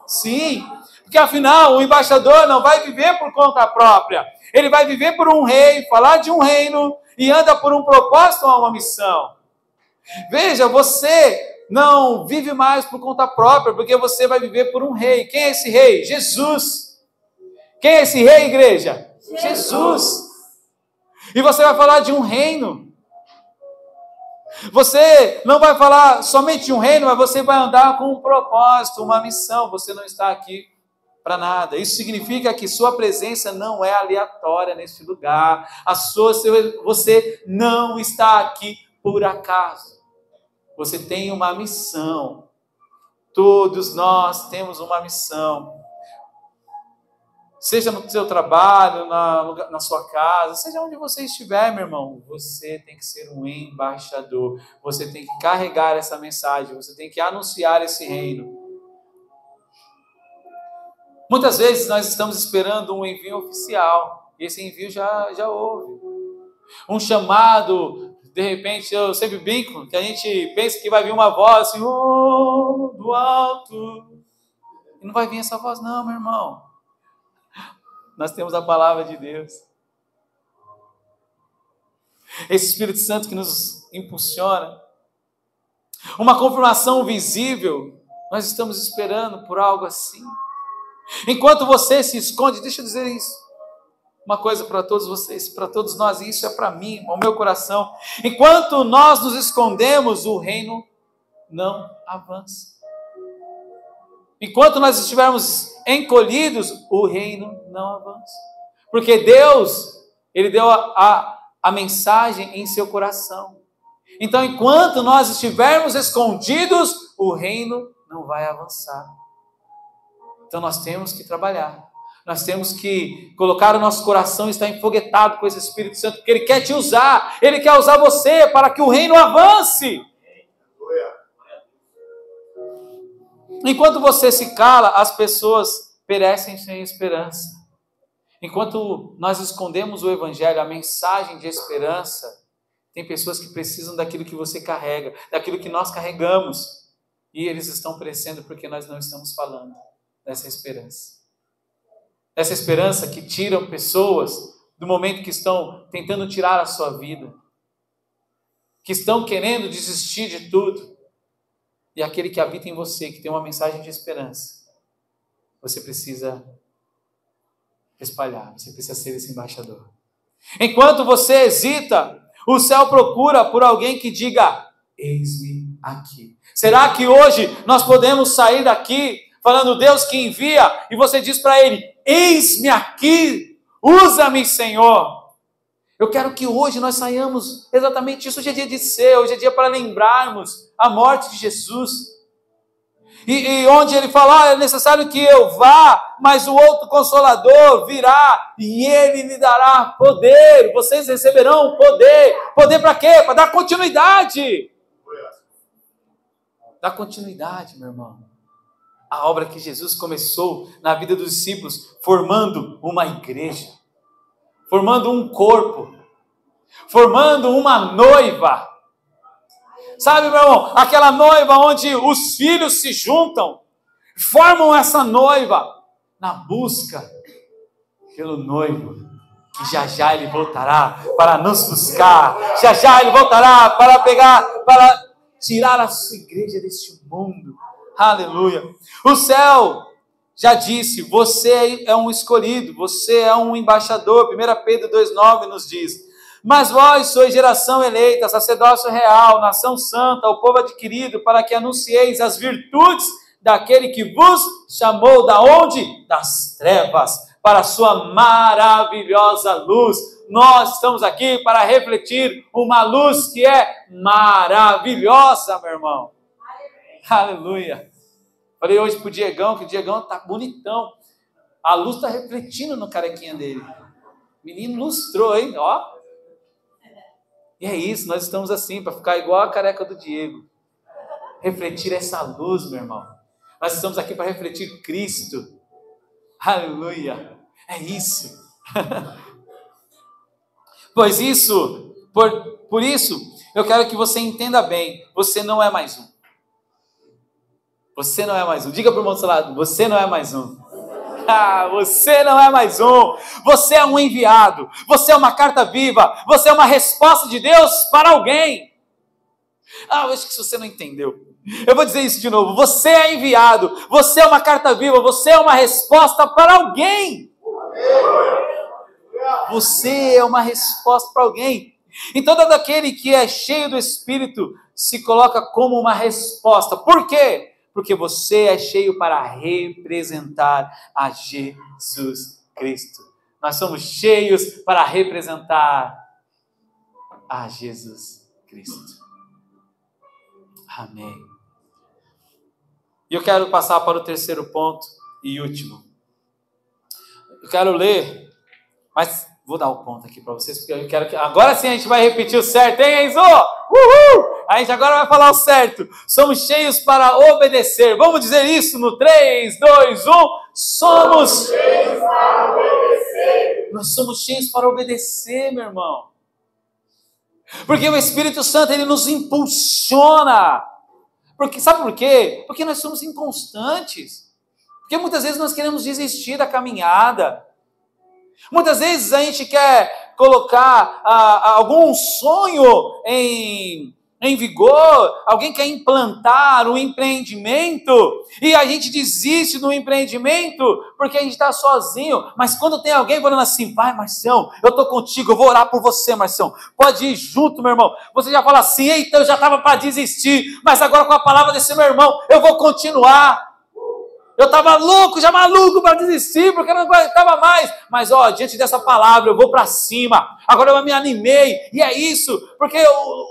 Sim, porque afinal o embaixador não vai viver por conta própria. Ele vai viver por um rei, falar de um reino e anda por um propósito ou uma missão. Veja, você não vive mais por conta própria, porque você vai viver por um rei. Quem é esse rei? Jesus. Quem é esse rei, igreja? Jesus. E você vai falar de um reino. Você não vai falar somente de um reino, mas você vai andar com um propósito, uma missão. Você não está aqui para nada. Isso significa que sua presença não é aleatória neste lugar. Você não está aqui por acaso. Você tem uma missão. Todos nós temos uma missão. Seja no seu trabalho, na sua casa, seja onde você estiver, meu irmão, você tem que ser um embaixador. Você tem que carregar essa mensagem, você tem que anunciar esse reino. Muitas vezes nós estamos esperando um envio oficial, e esse envio já houve. Um chamado, de repente, eu sempre brinco, que a gente pensa que vai vir uma voz assim, do alto. E não vai vir essa voz não, meu irmão. Nós temos a palavra de Deus. Esse Espírito Santo que nos impulsiona. Uma confirmação visível. Nós estamos esperando por algo assim. Enquanto você se esconde, deixa eu dizer isso. Uma coisa para todos vocês, para todos nós, e isso é para mim, ao meu coração. Enquanto nós nos escondemos, o reino não avança. Enquanto nós estivermos encolhidos, o reino não avança. Porque Deus, Ele deu a mensagem em seu coração. Então, enquanto nós estivermos escondidos, o reino não vai avançar. Então, nós temos que trabalhar. Nós temos que colocar o nosso coração, estar enfoguetado com esse Espírito Santo, porque Ele quer te usar. Ele quer usar você para que o reino avance. Enquanto você se cala, as pessoas perecem sem esperança. Enquanto nós escondemos o Evangelho, a mensagem de esperança, tem pessoas que precisam daquilo que você carrega, daquilo que nós carregamos. E eles estão perecendo porque nós não estamos falando dessa esperança. Dessa esperança que tiram pessoas do momento que estão tentando tirar a sua vida. Que estão querendo desistir de tudo. E aquele que habita em você, que tem uma mensagem de esperança, você precisa espalhar, você precisa ser esse embaixador. Enquanto você hesita, o céu procura por alguém que diga, eis-me aqui. Será que hoje nós podemos sair daqui falando Deus que envia, e você diz para Ele, eis-me aqui, usa-me, Senhor. Eu quero que hoje nós saiamos exatamente isso. Hoje é dia de ser, hoje é dia para lembrarmos a morte de Jesus. E onde Ele fala, é necessário que eu vá, mas o outro Consolador virá e Ele lhe dará poder. Vocês receberão poder. Poder para quê? Para dar continuidade. Dar continuidade, meu irmão. A obra que Jesus começou na vida dos discípulos, formando uma igreja. Formando um corpo, formando uma noiva. Sabe, meu irmão, aquela noiva onde os filhos se juntam, formam essa noiva na busca pelo noivo, que já ele voltará para nos buscar, já ele voltará para para tirar a sua igreja deste mundo. Aleluia. O céu já disse, você é um escolhido, você é um embaixador. 1 Pedro 2,9 nos diz, mas vós sois geração eleita, sacerdócio real, nação santa, o povo adquirido, para que anuncieis as virtudes daquele que vos chamou da onde? Das trevas, para a sua maravilhosa luz. Nós estamos aqui para refletir uma luz que é maravilhosa, meu irmão. Aleluia. Falei hoje pro Diegão, que o Diegão tá bonitão. A luz tá refletindo no carequinha dele. Menino lustrou, hein? Ó. E é isso, nós estamos assim, para ficar igual a careca do Diego. Refletir essa luz, meu irmão. Nós estamos aqui para refletir Cristo. Aleluia. É isso. Pois isso Por isso, eu quero que você entenda bem, você não é mais um. Você não é mais um. Diga para o irmão do seu lado, você não é mais um. Você não é mais um. Você é um enviado. Você é uma carta viva. Você é uma resposta de Deus para alguém. Eu acho que se você não entendeu, eu vou dizer isso de novo. Você é enviado. Você é uma carta viva. Você é uma resposta para alguém. Você é uma resposta para alguém. Então, todo aquele que é cheio do Espírito se coloca como uma resposta. Por quê? Porque você é cheio para representar a Jesus Cristo. Nós somos cheios para representar a Jesus Cristo. Amém. E eu quero passar para o terceiro ponto e último. Eu quero ler, mas vou dar o ponto aqui para vocês, porque eu quero que... Agora sim a gente vai repetir o certo, hein, Enzo? Uhul! A gente agora vai falar o certo. Somos cheios para obedecer. Vamos dizer isso no 3, 2, 1. Somos cheios para obedecer. Nós somos cheios para obedecer, meu irmão. Porque o Espírito Santo, ele nos impulsiona. Sabe por quê? Porque nós somos inconstantes. Porque muitas vezes nós queremos desistir da caminhada. Muitas vezes a gente quer colocar algum sonho em vigor, alguém quer implantar um empreendimento e a gente desiste do empreendimento porque a gente está sozinho, mas quando tem alguém falando assim, vai Marcião, eu estou contigo, eu vou orar por você Marcião, pode ir junto meu irmão, você já fala assim, eita, eu já estava para desistir, mas agora com a palavra desse meu irmão, eu vou continuar. Eu estava louco, já maluco para desistir, porque eu não aguentava mais. Mas, diante dessa palavra, eu vou para cima. Agora eu me animei. E é isso, porque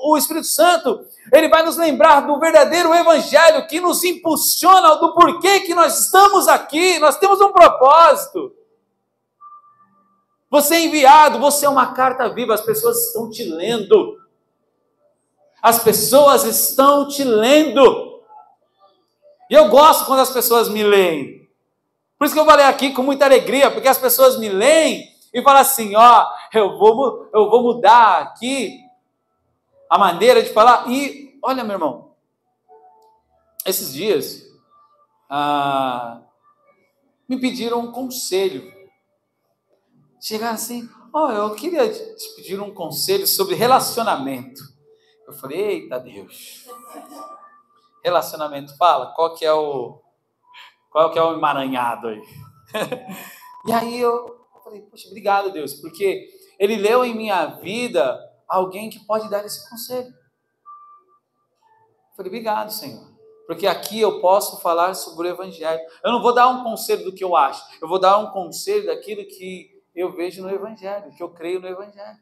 o Espírito Santo, ele vai nos lembrar do verdadeiro evangelho que nos impulsiona do porquê que nós estamos aqui. Nós temos um propósito. Você é enviado, você é uma carta viva. As pessoas estão te lendo. As pessoas estão te lendo. E eu gosto quando as pessoas me leem. Por isso que eu falei aqui com muita alegria, porque as pessoas me leem e falam assim, eu vou mudar aqui a maneira de falar. E, olha, meu irmão, esses dias me pediram um conselho. Chegaram assim, eu queria te pedir um conselho sobre relacionamento. Eu falei, eita Deus. Relacionamento, fala, qual que é o emaranhado aí? E aí eu falei, poxa, obrigado Deus, porque Ele leu em minha vida alguém que pode dar esse conselho. Eu falei, obrigado Senhor, porque aqui eu posso falar sobre o Evangelho. Eu não vou dar um conselho do que eu acho, eu vou dar um conselho daquilo que eu vejo no Evangelho, que eu creio no Evangelho.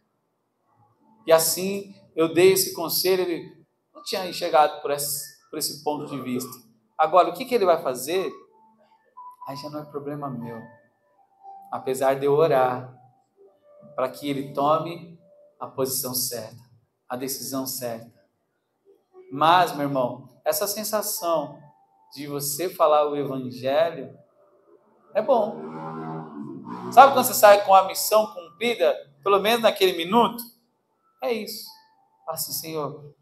E assim eu dei esse conselho, ele não tinha enxergado por esse ponto de vista. Agora, o que ele vai fazer? Aí já não é problema meu. Apesar de eu orar para que ele tome a posição certa, a decisão certa. Mas, meu irmão, essa sensação de você falar o Evangelho é bom. Sabe quando você sai com a missão cumprida, pelo menos naquele minuto? É isso. Fala assim, Senhor...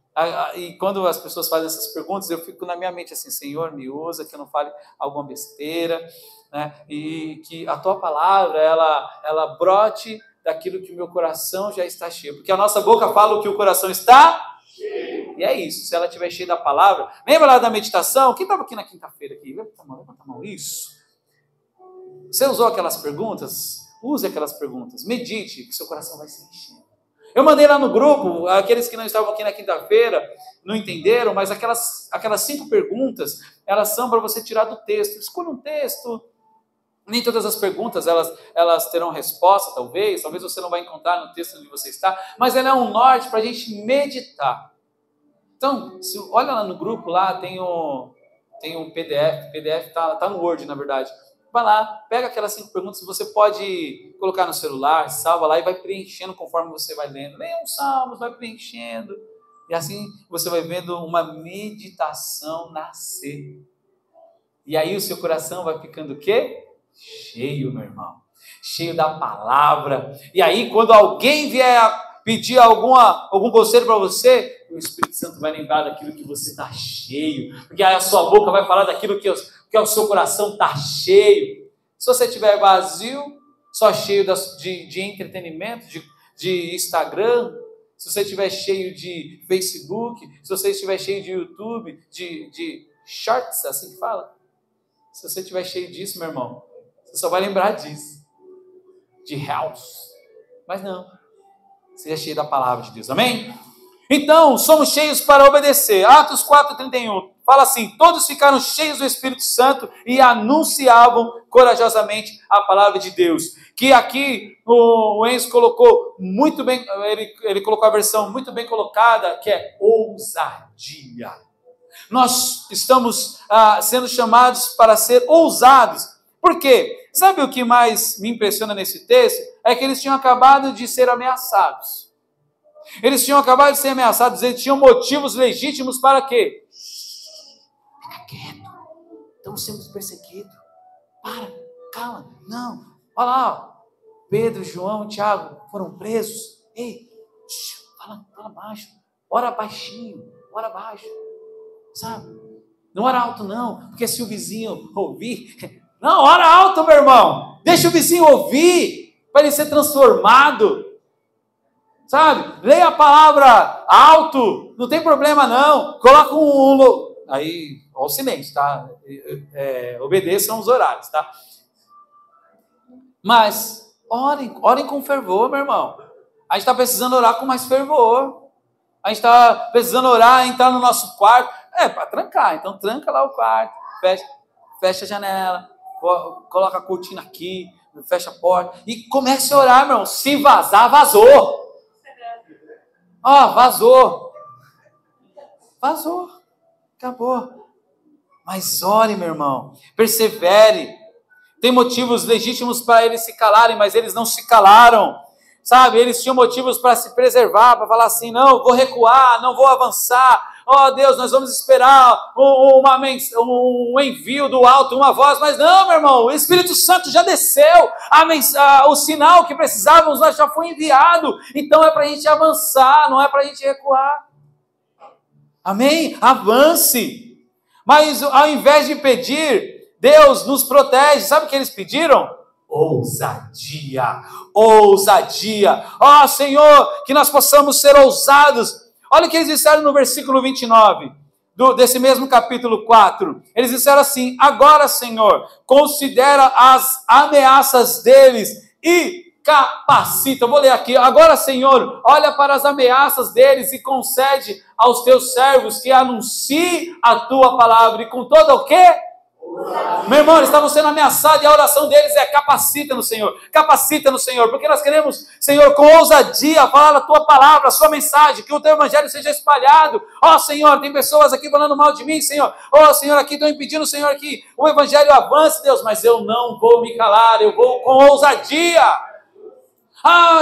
E quando as pessoas fazem essas perguntas, eu fico na minha mente assim, Senhor, me usa, que eu não fale alguma besteira, né? E que a Tua palavra, ela brote daquilo que o meu coração já está cheio, porque a nossa boca fala o que o coração está cheio. E é isso, se ela estiver cheia da palavra, lembra lá da meditação? Quem estava aqui na quinta-feira? Levanta a mão, isso. Você usou aquelas perguntas? Use aquelas perguntas, medite, que seu coração vai se enchendo. Eu mandei lá no grupo, aqueles que não estavam aqui na quinta-feira, não entenderam, mas aquelas 5 perguntas, elas são para você tirar do texto. Escolha um texto. Nem todas as perguntas, elas terão resposta, talvez você não vai encontrar no texto onde você está, mas ela é um norte para a gente meditar. Então, olha lá no grupo, lá tem um PDF está no Word, na verdade. Vai lá, pega aquelas 5 perguntas, você pode colocar no celular, salva lá e vai preenchendo conforme você vai lendo. Leia uns salmos, vai preenchendo. E assim você vai vendo uma meditação nascer. E aí o seu coração vai ficando o quê? Cheio, meu irmão. Cheio da palavra. E aí quando alguém vier pedir algum conselho para você, o Espírito Santo vai lembrar daquilo que você está cheio, porque aí a sua boca vai falar daquilo que o seu coração está cheio. Se você estiver vazio, só cheio de entretenimento, de Instagram, se você estiver cheio de Facebook, se você estiver cheio de YouTube, de shorts, assim que fala, se você estiver cheio disso, meu irmão, você só vai lembrar disso, de reals, mas não, seja cheio da palavra de Deus, amém? Então, somos cheios para obedecer. Atos 4:31 fala assim: todos ficaram cheios do Espírito Santo e anunciavam corajosamente a palavra de Deus. Que aqui o Enzo colocou muito bem, ele colocou a versão muito bem colocada, que é ousadia. Nós estamos sendo chamados para ser ousados. Por quê? Sabe o que mais me impressiona nesse texto? É que eles tinham acabado de ser ameaçados. Eles tinham acabado de ser ameaçados, eles tinham motivos legítimos para quê? Fica quieto, estamos sendo perseguidos. Calma, não. Olha lá, Pedro, João, Tiago foram presos. Ei, fala baixo, ora baixinho, ora baixo, sabe? Não ora alto não, porque se o vizinho ouvir, não, ora alto, meu irmão, deixa o vizinho ouvir, para ele ser transformado. Sabe? Leia a palavra alto, não tem problema não. Coloca aí, ó, o silêncio, tá? Obedeçam os horários, tá? Mas orem com fervor, meu irmão. A gente está precisando orar com mais fervor. A gente está precisando orar, entrar no nosso quarto. Para trancar, então tranca lá o quarto, fecha a janela, coloca a cortina aqui, fecha a porta e comece a orar, meu irmão. Se vazar, vazou. Vazou, acabou. Mas ore, meu irmão, persevere. Tem motivos legítimos para eles se calarem, mas eles não se calaram, sabe? Eles tinham motivos para se preservar, para falar assim: não, vou recuar, não vou avançar. Deus, nós vamos esperar um envio do alto, uma voz. Mas não, meu irmão, o Espírito Santo já desceu, o sinal que precisávamos já foi enviado. Então é para a gente avançar, não é para a gente recuar. Amém? Avance. Mas ao invés de pedir, Deus nos protege. Sabe o que eles pediram? Ousadia. Senhor, que nós possamos ser ousados. Olha o que eles disseram no versículo 29, desse mesmo capítulo 4. Eles disseram assim: agora, Senhor, considera as ameaças deles e capacita. Eu vou ler aqui. Agora, Senhor, olha para as ameaças deles e concede aos teus servos que anunciem a tua palavra. E com todo o quê? Meu irmão, eles estavam sendo ameaçados e a oração deles é: capacita no Senhor, porque nós queremos, Senhor, com ousadia, falar a tua palavra, a sua mensagem, que o teu evangelho seja espalhado. Senhor, tem pessoas aqui falando mal de mim, Senhor. Senhor, aqui estão impedindo, Senhor, que o evangelho avance, Deus, mas eu não vou me calar, eu vou com ousadia.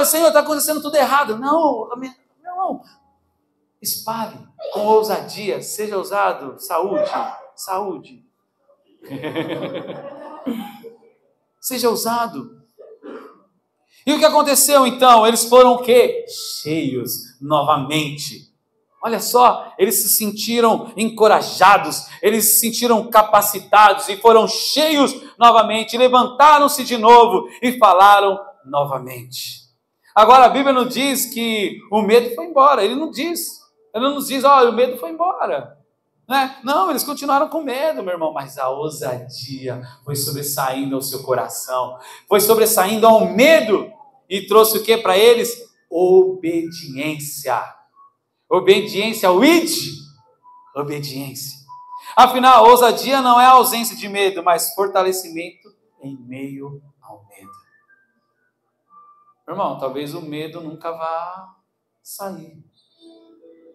Senhor, está acontecendo tudo errado. Não, meu irmão, espalhe com ousadia, seja ousado. Saúde. Seja ousado. E o que aconteceu então? Eles foram o quê? Cheios novamente. Olha só, eles se sentiram encorajados, eles se sentiram capacitados e foram cheios novamente, levantaram-se de novo e falaram novamente. Agora a Bíblia não diz que o medo foi embora, ele não nos diz, o medo foi embora. Não, eles continuaram com medo, meu irmão, mas a ousadia foi sobressaindo ao seu coração, foi sobressaindo ao medo e trouxe o que para eles? Obediência, obediência. Afinal, a ousadia não é a ausência de medo, mas fortalecimento em meio ao medo. Meu irmão, talvez o medo nunca vá sair,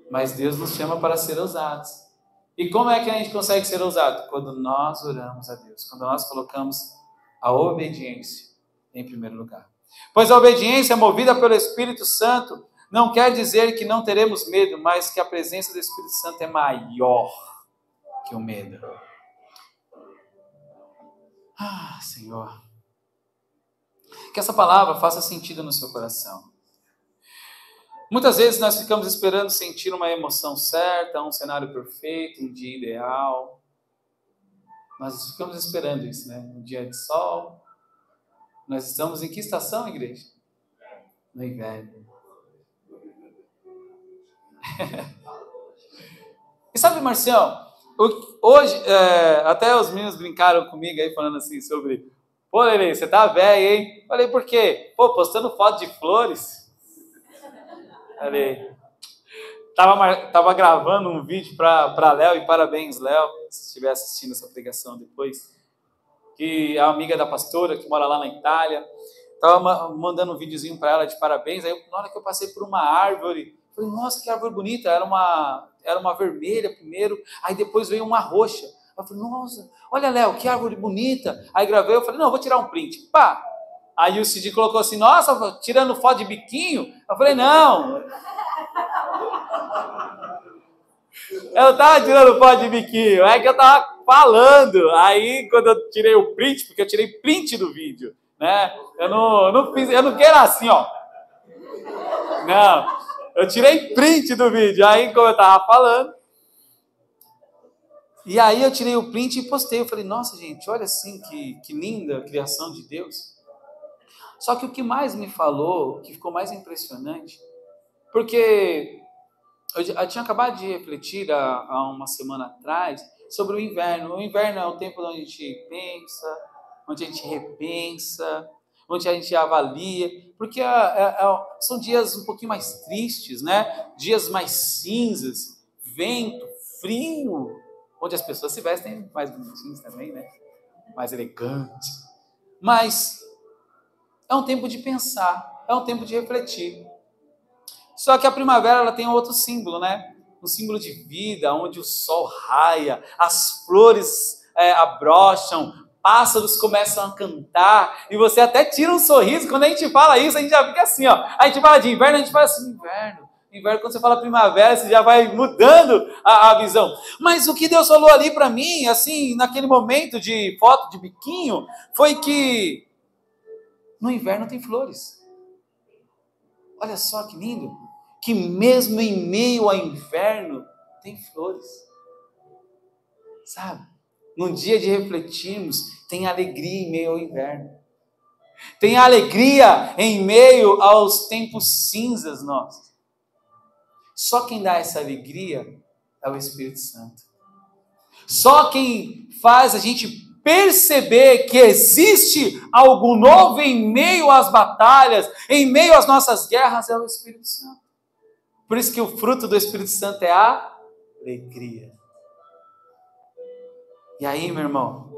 mas Deus nos chama para ser ousados. E como é que a gente consegue ser ousado? Quando nós oramos a Deus, quando nós colocamos a obediência em primeiro lugar. Pois a obediência movida pelo Espírito Santo não quer dizer que não teremos medo, mas que a presença do Espírito Santo é maior que o medo. Senhor, que essa palavra faça sentido no seu coração. Muitas vezes nós ficamos esperando sentir uma emoção certa, um cenário perfeito, um dia ideal. Nós ficamos esperando isso, né? Um dia de sol. Nós estamos em que estação, igreja? No inverno. E sabe, Marcião, hoje, até os meninos brincaram comigo aí, falando assim sobre... Pô, Lelê, você tá velho, hein? Falei, por quê? Pô, postando foto de flores. Falei, tava gravando um vídeo para Léo, e parabéns, Léo, se estiver assistindo essa pregação depois, que é a amiga da pastora, que mora lá na Itália, tava mandando um videozinho para ela de parabéns. Aí, na hora que eu passei por uma árvore, falei, nossa, que árvore bonita, era uma vermelha primeiro, aí depois veio uma roxa. Eu falei, nossa, olha, Léo, que árvore bonita. Aí gravei, eu falei, não, eu vou tirar um print. Pá! Aí o Cid colocou assim, nossa, tirando foto de biquinho? Eu falei, não. Eu tava tirando foto de biquinho, é que eu tava falando. Aí, quando eu tirei o print, porque eu tirei print do vídeo, né? Eu não quero assim, ó. Não, eu tirei print do vídeo. Aí, como eu tava falando, e aí eu tirei o print e postei. Eu falei, nossa, gente, olha assim, que linda a criação de Deus. Só que o que mais me falou, o que ficou mais impressionante, porque eu tinha acabado de refletir há uma semana atrás sobre o inverno. O inverno é um tempo onde a gente pensa, onde a gente repensa, onde a gente avalia, porque são dias um pouquinho mais tristes, né? Dias mais cinzas, vento, frio, onde as pessoas se vestem mais bonitinhas também, né? Mais elegantes. Mas é um tempo de pensar, é um tempo de refletir. Só que a primavera ela tem outro símbolo, né? Um símbolo de vida, onde o sol raia, as flores abrocham, pássaros começam a cantar, e você até tira um sorriso. Quando a gente fala isso, a gente já fica assim, ó. A gente fala de inverno, a gente fala assim, inverno. Inverno, quando você fala primavera, você já vai mudando a visão. Mas o que Deus falou ali para mim, assim, naquele momento de foto de biquinho, foi que no inverno tem flores. Olha só que lindo, que mesmo em meio ao inverno tem flores, sabe? Num dia de refletirmos, tem alegria em meio ao inverno, tem alegria em meio aos tempos cinzas nossos. Só quem dá essa alegria é o Espírito Santo. Só quem faz a gente perceber que existe algo novo em meio às batalhas, em meio às nossas guerras, é o Espírito Santo. Por isso que o fruto do Espírito Santo é a alegria. E aí, meu irmão,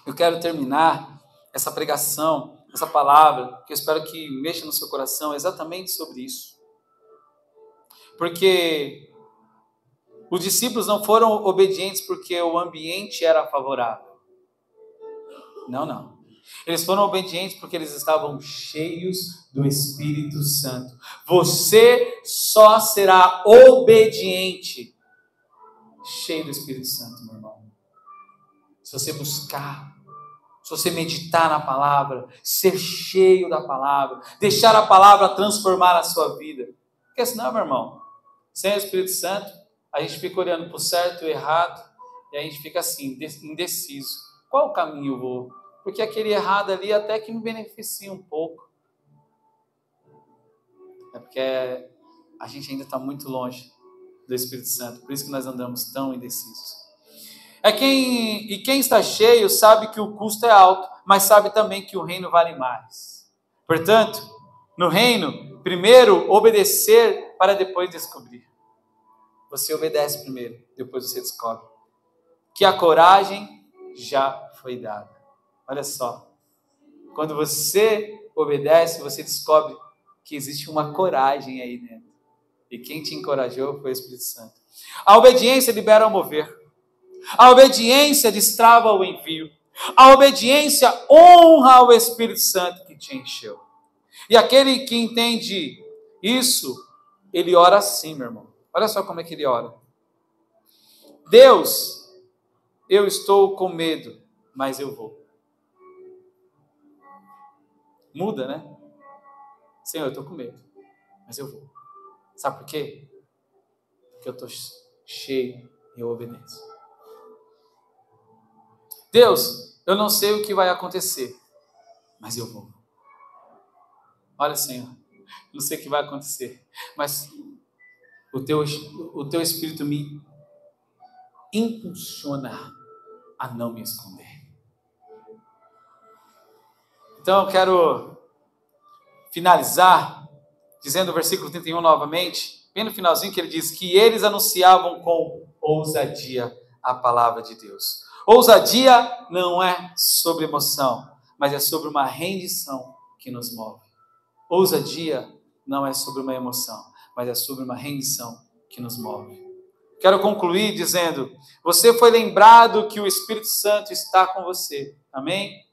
eu quero terminar essa pregação, essa palavra, que eu espero que mexa no seu coração, exatamente sobre isso. Porque os discípulos não foram obedientes porque o ambiente era favorável. Não. Eles foram obedientes porque eles estavam cheios do Espírito Santo. Você só será obediente cheio do Espírito Santo, meu irmão. Se você buscar, se você meditar na palavra, ser cheio da palavra, deixar a palavra transformar a sua vida. Porque senão, meu irmão, sem o Espírito Santo, a gente fica olhando para o certo e o errado, e a gente fica assim, indeciso. Qual caminho eu vou? Porque aquele errado ali até que me beneficia um pouco. É porque a gente ainda está muito longe do Espírito Santo, por isso que nós andamos tão indecisos. Quem está cheio sabe que o custo é alto, mas sabe também que o reino vale mais. Portanto, no reino, primeiro obedecer para depois descobrir. Você obedece primeiro, depois você descobre. Que a coragem já foi dada. Olha só. Quando você obedece, você descobre que existe uma coragem aí dentro. E quem te encorajou foi o Espírito Santo. A obediência libera o mover. A obediência destrava o envio. A obediência honra o Espírito Santo que te encheu. E aquele que entende isso, ele ora assim, meu irmão. Olha só como é que ele ora. Deus, eu estou com medo, mas eu vou. Muda, né? Senhor, eu estou com medo. mas eu vou. Sabe por quê? Porque eu estou cheio e eu obedeço. Deus, eu não sei o que vai acontecer, mas eu vou. Olha, Senhor, eu não sei o que vai acontecer, mas o teu Espírito me impulsiona a não me esconder. Então eu quero finalizar dizendo o versículo 31 novamente, bem no finalzinho, que ele diz que eles anunciavam com ousadia a palavra de Deus. Ousadia não é sobre emoção, mas é sobre uma rendição que nos move. Ousadia não é sobre uma emoção, mas é sobre uma rendição que nos move. Quero concluir dizendo, você foi lembrado que o Espírito Santo está com você. Amém?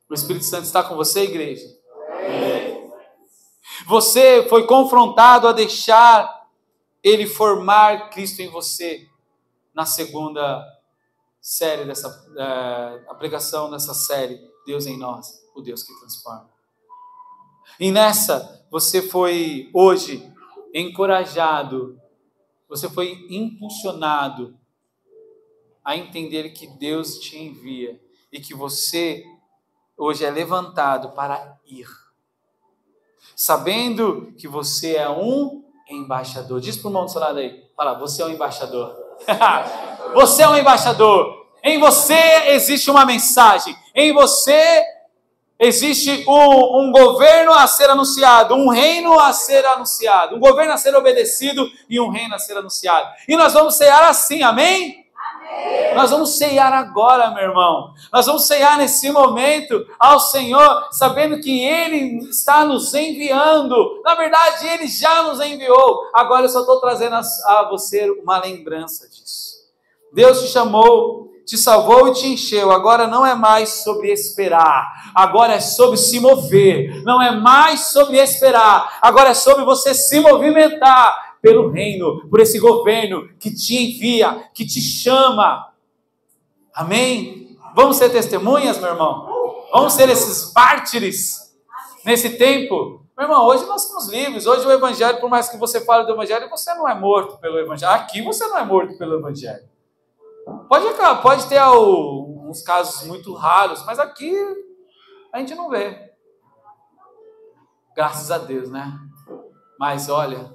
O Espírito Santo está com você, igreja? Amém. Você foi confrontado a deixar Ele formar Cristo em você na segunda série a pregação dessa série, Deus em nós, o Deus que transforma. E nessa, você foi hoje encorajado, você foi impulsionado a entender que Deus te envia e que você hoje é levantado para ir. Sabendo que você é um embaixador. Diz para o irmão do seu lado aí. Fala, você é um embaixador. Você é um embaixador. Em você existe uma mensagem. Em você existe um governo a ser anunciado. Um reino a ser anunciado. Um governo a ser obedecido e um reino a ser anunciado. E nós vamos cear assim, amém? Nós vamos ceiar agora, meu irmão. Nós vamos ceiar nesse momento ao Senhor, sabendo que Ele está nos enviando. Na verdade, Ele já nos enviou. Agora eu só estou trazendo a você uma lembrança disso. Deus te chamou, te salvou e te encheu. Agora não é mais sobre esperar. Agora é sobre se mover. Não é mais sobre esperar. Agora é sobre você se movimentar pelo reino, por esse governo que te envia, que te chama. Amém? Vamos ser testemunhas, meu irmão? Vamos ser esses mártires nesse tempo? Meu irmão, hoje nós somos livres. Hoje o evangelho, por mais que você fale do evangelho, você não é morto pelo evangelho. Aqui você não é morto pelo evangelho. Pode ter uns casos muito raros, mas aqui a gente não vê. Graças a Deus, né? Mas olha,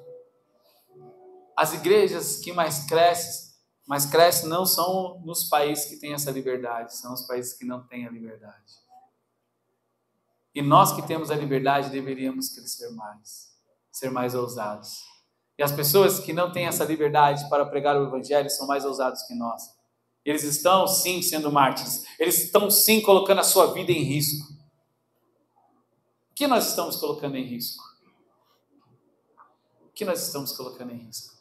as igrejas que mais crescem não são nos países que têm essa liberdade, são os países que não têm a liberdade. E nós que temos a liberdade deveríamos crescer mais, ser mais ousados. E as pessoas que não têm essa liberdade para pregar o evangelho são mais ousados que nós. Eles estão sim sendo mártires, eles estão sim colocando a sua vida em risco. O que nós estamos colocando em risco? O que nós estamos colocando em risco?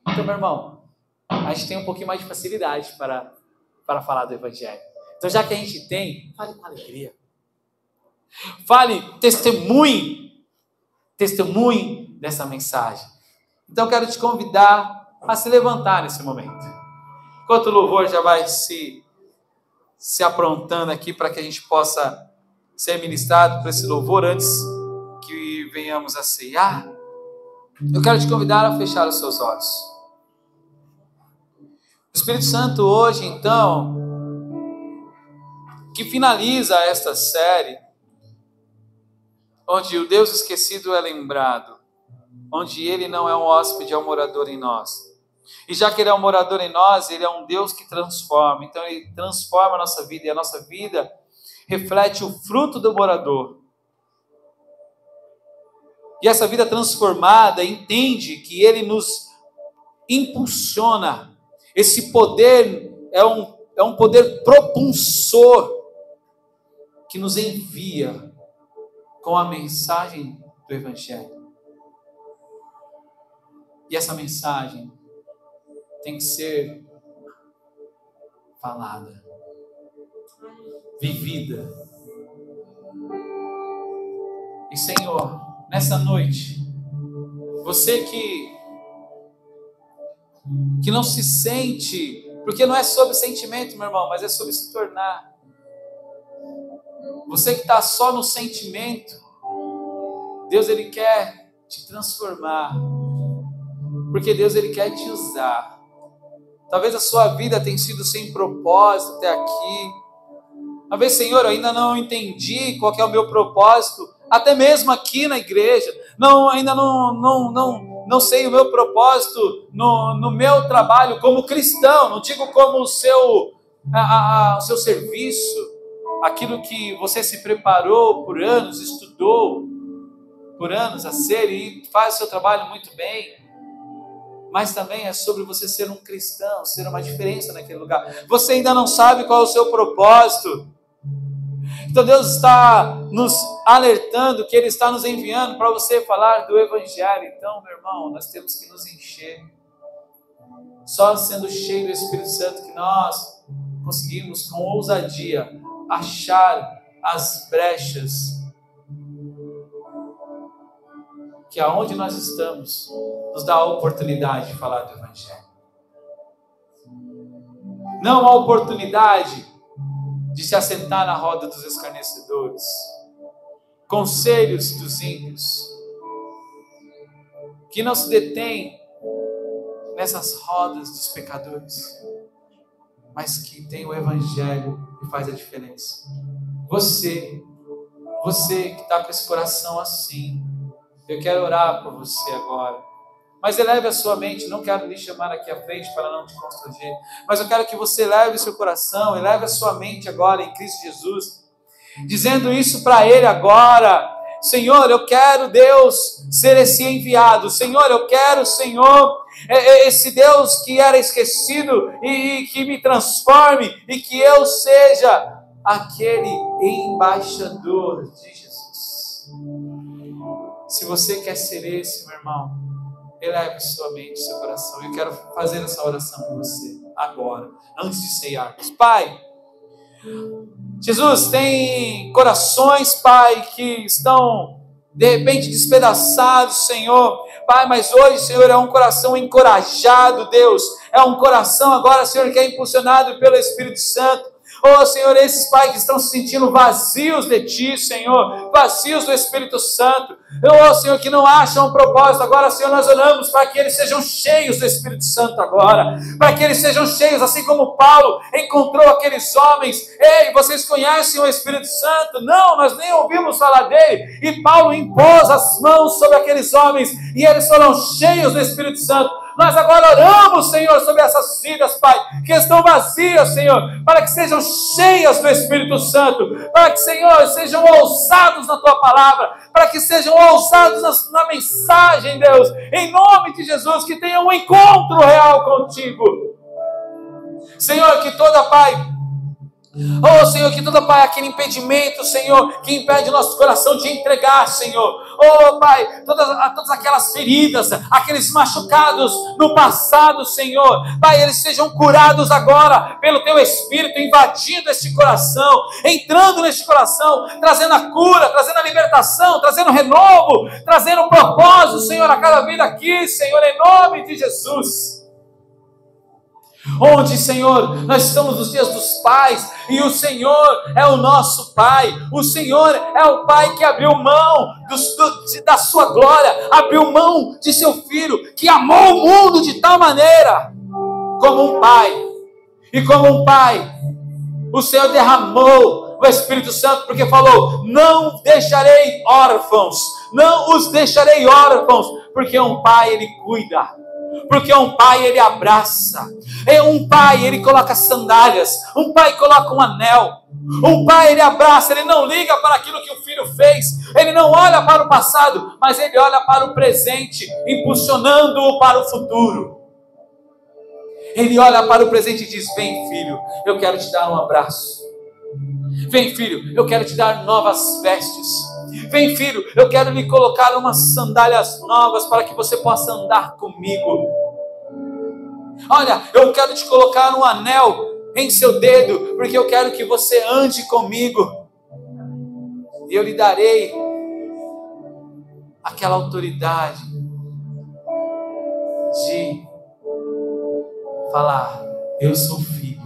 Então, meu irmão, a gente tem um pouquinho mais de facilidade para falar do evangelho. Então, já que a gente tem, fale com alegria. Fale, testemunhe dessa mensagem. Então, eu quero te convidar a se levantar nesse momento. Enquanto o louvor já vai se aprontando aqui para que a gente possa ser ministrado por esse louvor antes que venhamos a ceiar, eu quero te convidar a fechar os seus olhos. O Espírito Santo hoje, então, que finaliza esta série, onde o Deus esquecido é lembrado, onde Ele não é um hóspede, é um morador em nós. E já que Ele é um morador em nós, Ele é um Deus que transforma. Então Ele transforma a nossa vida, e a nossa vida reflete o fruto do morador. E essa vida transformada entende que Ele nos impulsiona. Esse poder é um poder propulsor que nos envia com a mensagem do Evangelho. E essa mensagem tem que ser falada, vivida. E Senhor, nessa noite, você que não se sente, porque não é sobre sentimento, meu irmão, mas é sobre se tornar. Você que está só no sentimento, Deus, Ele quer te transformar. Porque Deus, Ele quer te usar. Talvez a sua vida tenha sido sem propósito até aqui. Talvez, Senhor, eu ainda não entendi qual que é o meu propósito, até mesmo aqui na igreja. Ainda não sei o meu propósito no meu trabalho como cristão. Não digo como o seu serviço, aquilo que você se preparou por anos, estudou por anos a ser e faz o seu trabalho muito bem. Mas também é sobre você ser um cristão, ser uma diferença naquele lugar. Você ainda não sabe qual é o seu propósito. Então Deus está nos alertando, que Ele está nos enviando para você falar do Evangelho. Então, meu irmão, nós temos que nos encher. Só sendo cheio do Espírito Santo que nós conseguimos, com ousadia, achar as brechas que aonde nós estamos nos dá a oportunidade de falar do Evangelho. Não a oportunidade de se assentar na roda dos escarnecedores, conselhos dos ímpios, que não se detém nessas rodas dos pecadores, mas que tem o Evangelho que faz a diferença. Você que está com esse coração assim, eu quero orar por você agora. Mas eleve a sua mente, não quero lhe chamar aqui à frente para não te constranger, mas eu quero que você eleve o seu coração, eleve a sua mente agora em Cristo Jesus, dizendo isso para Ele agora. Senhor, eu quero, Deus, ser esse enviado. Senhor, eu quero, Senhor, esse Deus que era esquecido e que me transforme e que eu seja aquele embaixador de Jesus. Se você quer ser esse, meu irmão, eleve sua mente, seu coração. Eu quero fazer essa oração com você agora, antes de ceiarmos. Pai, Jesus, tem corações, Pai, que estão de repente despedaçados, Senhor. Pai, mas hoje, Senhor, é um coração encorajado, Deus. É um coração agora, Senhor, que é impulsionado pelo Espírito Santo. Oh, Senhor, esses pais que estão se sentindo vazios de Ti, Senhor, vazios do Espírito Santo, oh, Senhor, que não acham um propósito agora, Senhor, nós oramos para que eles sejam cheios do Espírito Santo agora, para que eles sejam cheios, assim como Paulo encontrou aqueles homens. Ei, vocês conhecem o Espírito Santo? Não, nós nem ouvimos falar dele, e Paulo impôs as mãos sobre aqueles homens, e eles foram cheios do Espírito Santo. Nós agora oramos, Senhor, sobre essas vidas, Pai, que estão vazias, Senhor, para que sejam cheias do Espírito Santo, para que, Senhor, sejam ousados na Tua palavra, para que sejam ousados na mensagem, Deus, em nome de Jesus, que tenham um encontro real contigo. Senhor, que toda, Pai, oh, Senhor, que todo, Pai, aquele impedimento, Senhor, que impede o nosso coração de entregar, Senhor. Oh, Pai, todas aquelas feridas, aqueles machucados no passado, Senhor. Pai, eles sejam curados agora pelo Teu Espírito, invadindo este coração, entrando neste coração, trazendo a cura, trazendo a libertação, trazendo renovo, trazendo propósito, Senhor, a cada vida aqui, Senhor, em nome de Jesus. Onde, Senhor, nós estamos nos dias dos pais, e o Senhor é o nosso Pai, o Senhor é o Pai que abriu mão da sua glória, abriu mão de seu Filho, que amou o mundo de tal maneira, como um Pai, e como um Pai, o Senhor derramou o Espírito Santo, porque falou, não deixarei órfãos, não os deixarei órfãos, porque um Pai, Ele cuida, porque um Pai, Ele abraça, um Pai, Ele coloca sandálias, um Pai coloca um anel, um Pai, Ele abraça, Ele não liga para aquilo que o Filho fez, Ele não olha para o passado, mas Ele olha para o presente, impulsionando-o para o futuro. Ele olha para o presente e diz, vem, filho, eu quero te dar um abraço, vem, filho, eu quero te dar novas vestes, vem, filho, eu quero lhe colocar umas sandálias novas para que você possa andar comigo. Olha, eu quero te colocar um anel em seu dedo, porque eu quero que você ande comigo. E eu lhe darei aquela autoridade de falar, eu sou filho.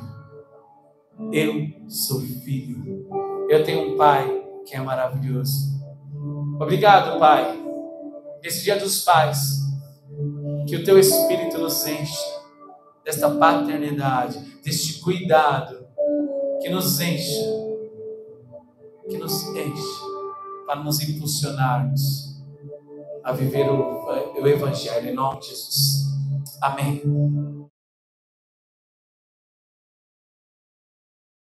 Eu sou filho. Eu tenho um Pai que é maravilhoso. Obrigado, Pai, Esse Dia dos Pais, que o Teu Espírito nos encha desta paternidade, deste cuidado, que nos encha para nos impulsionarmos a viver o Evangelho, em nome de Jesus. Amém.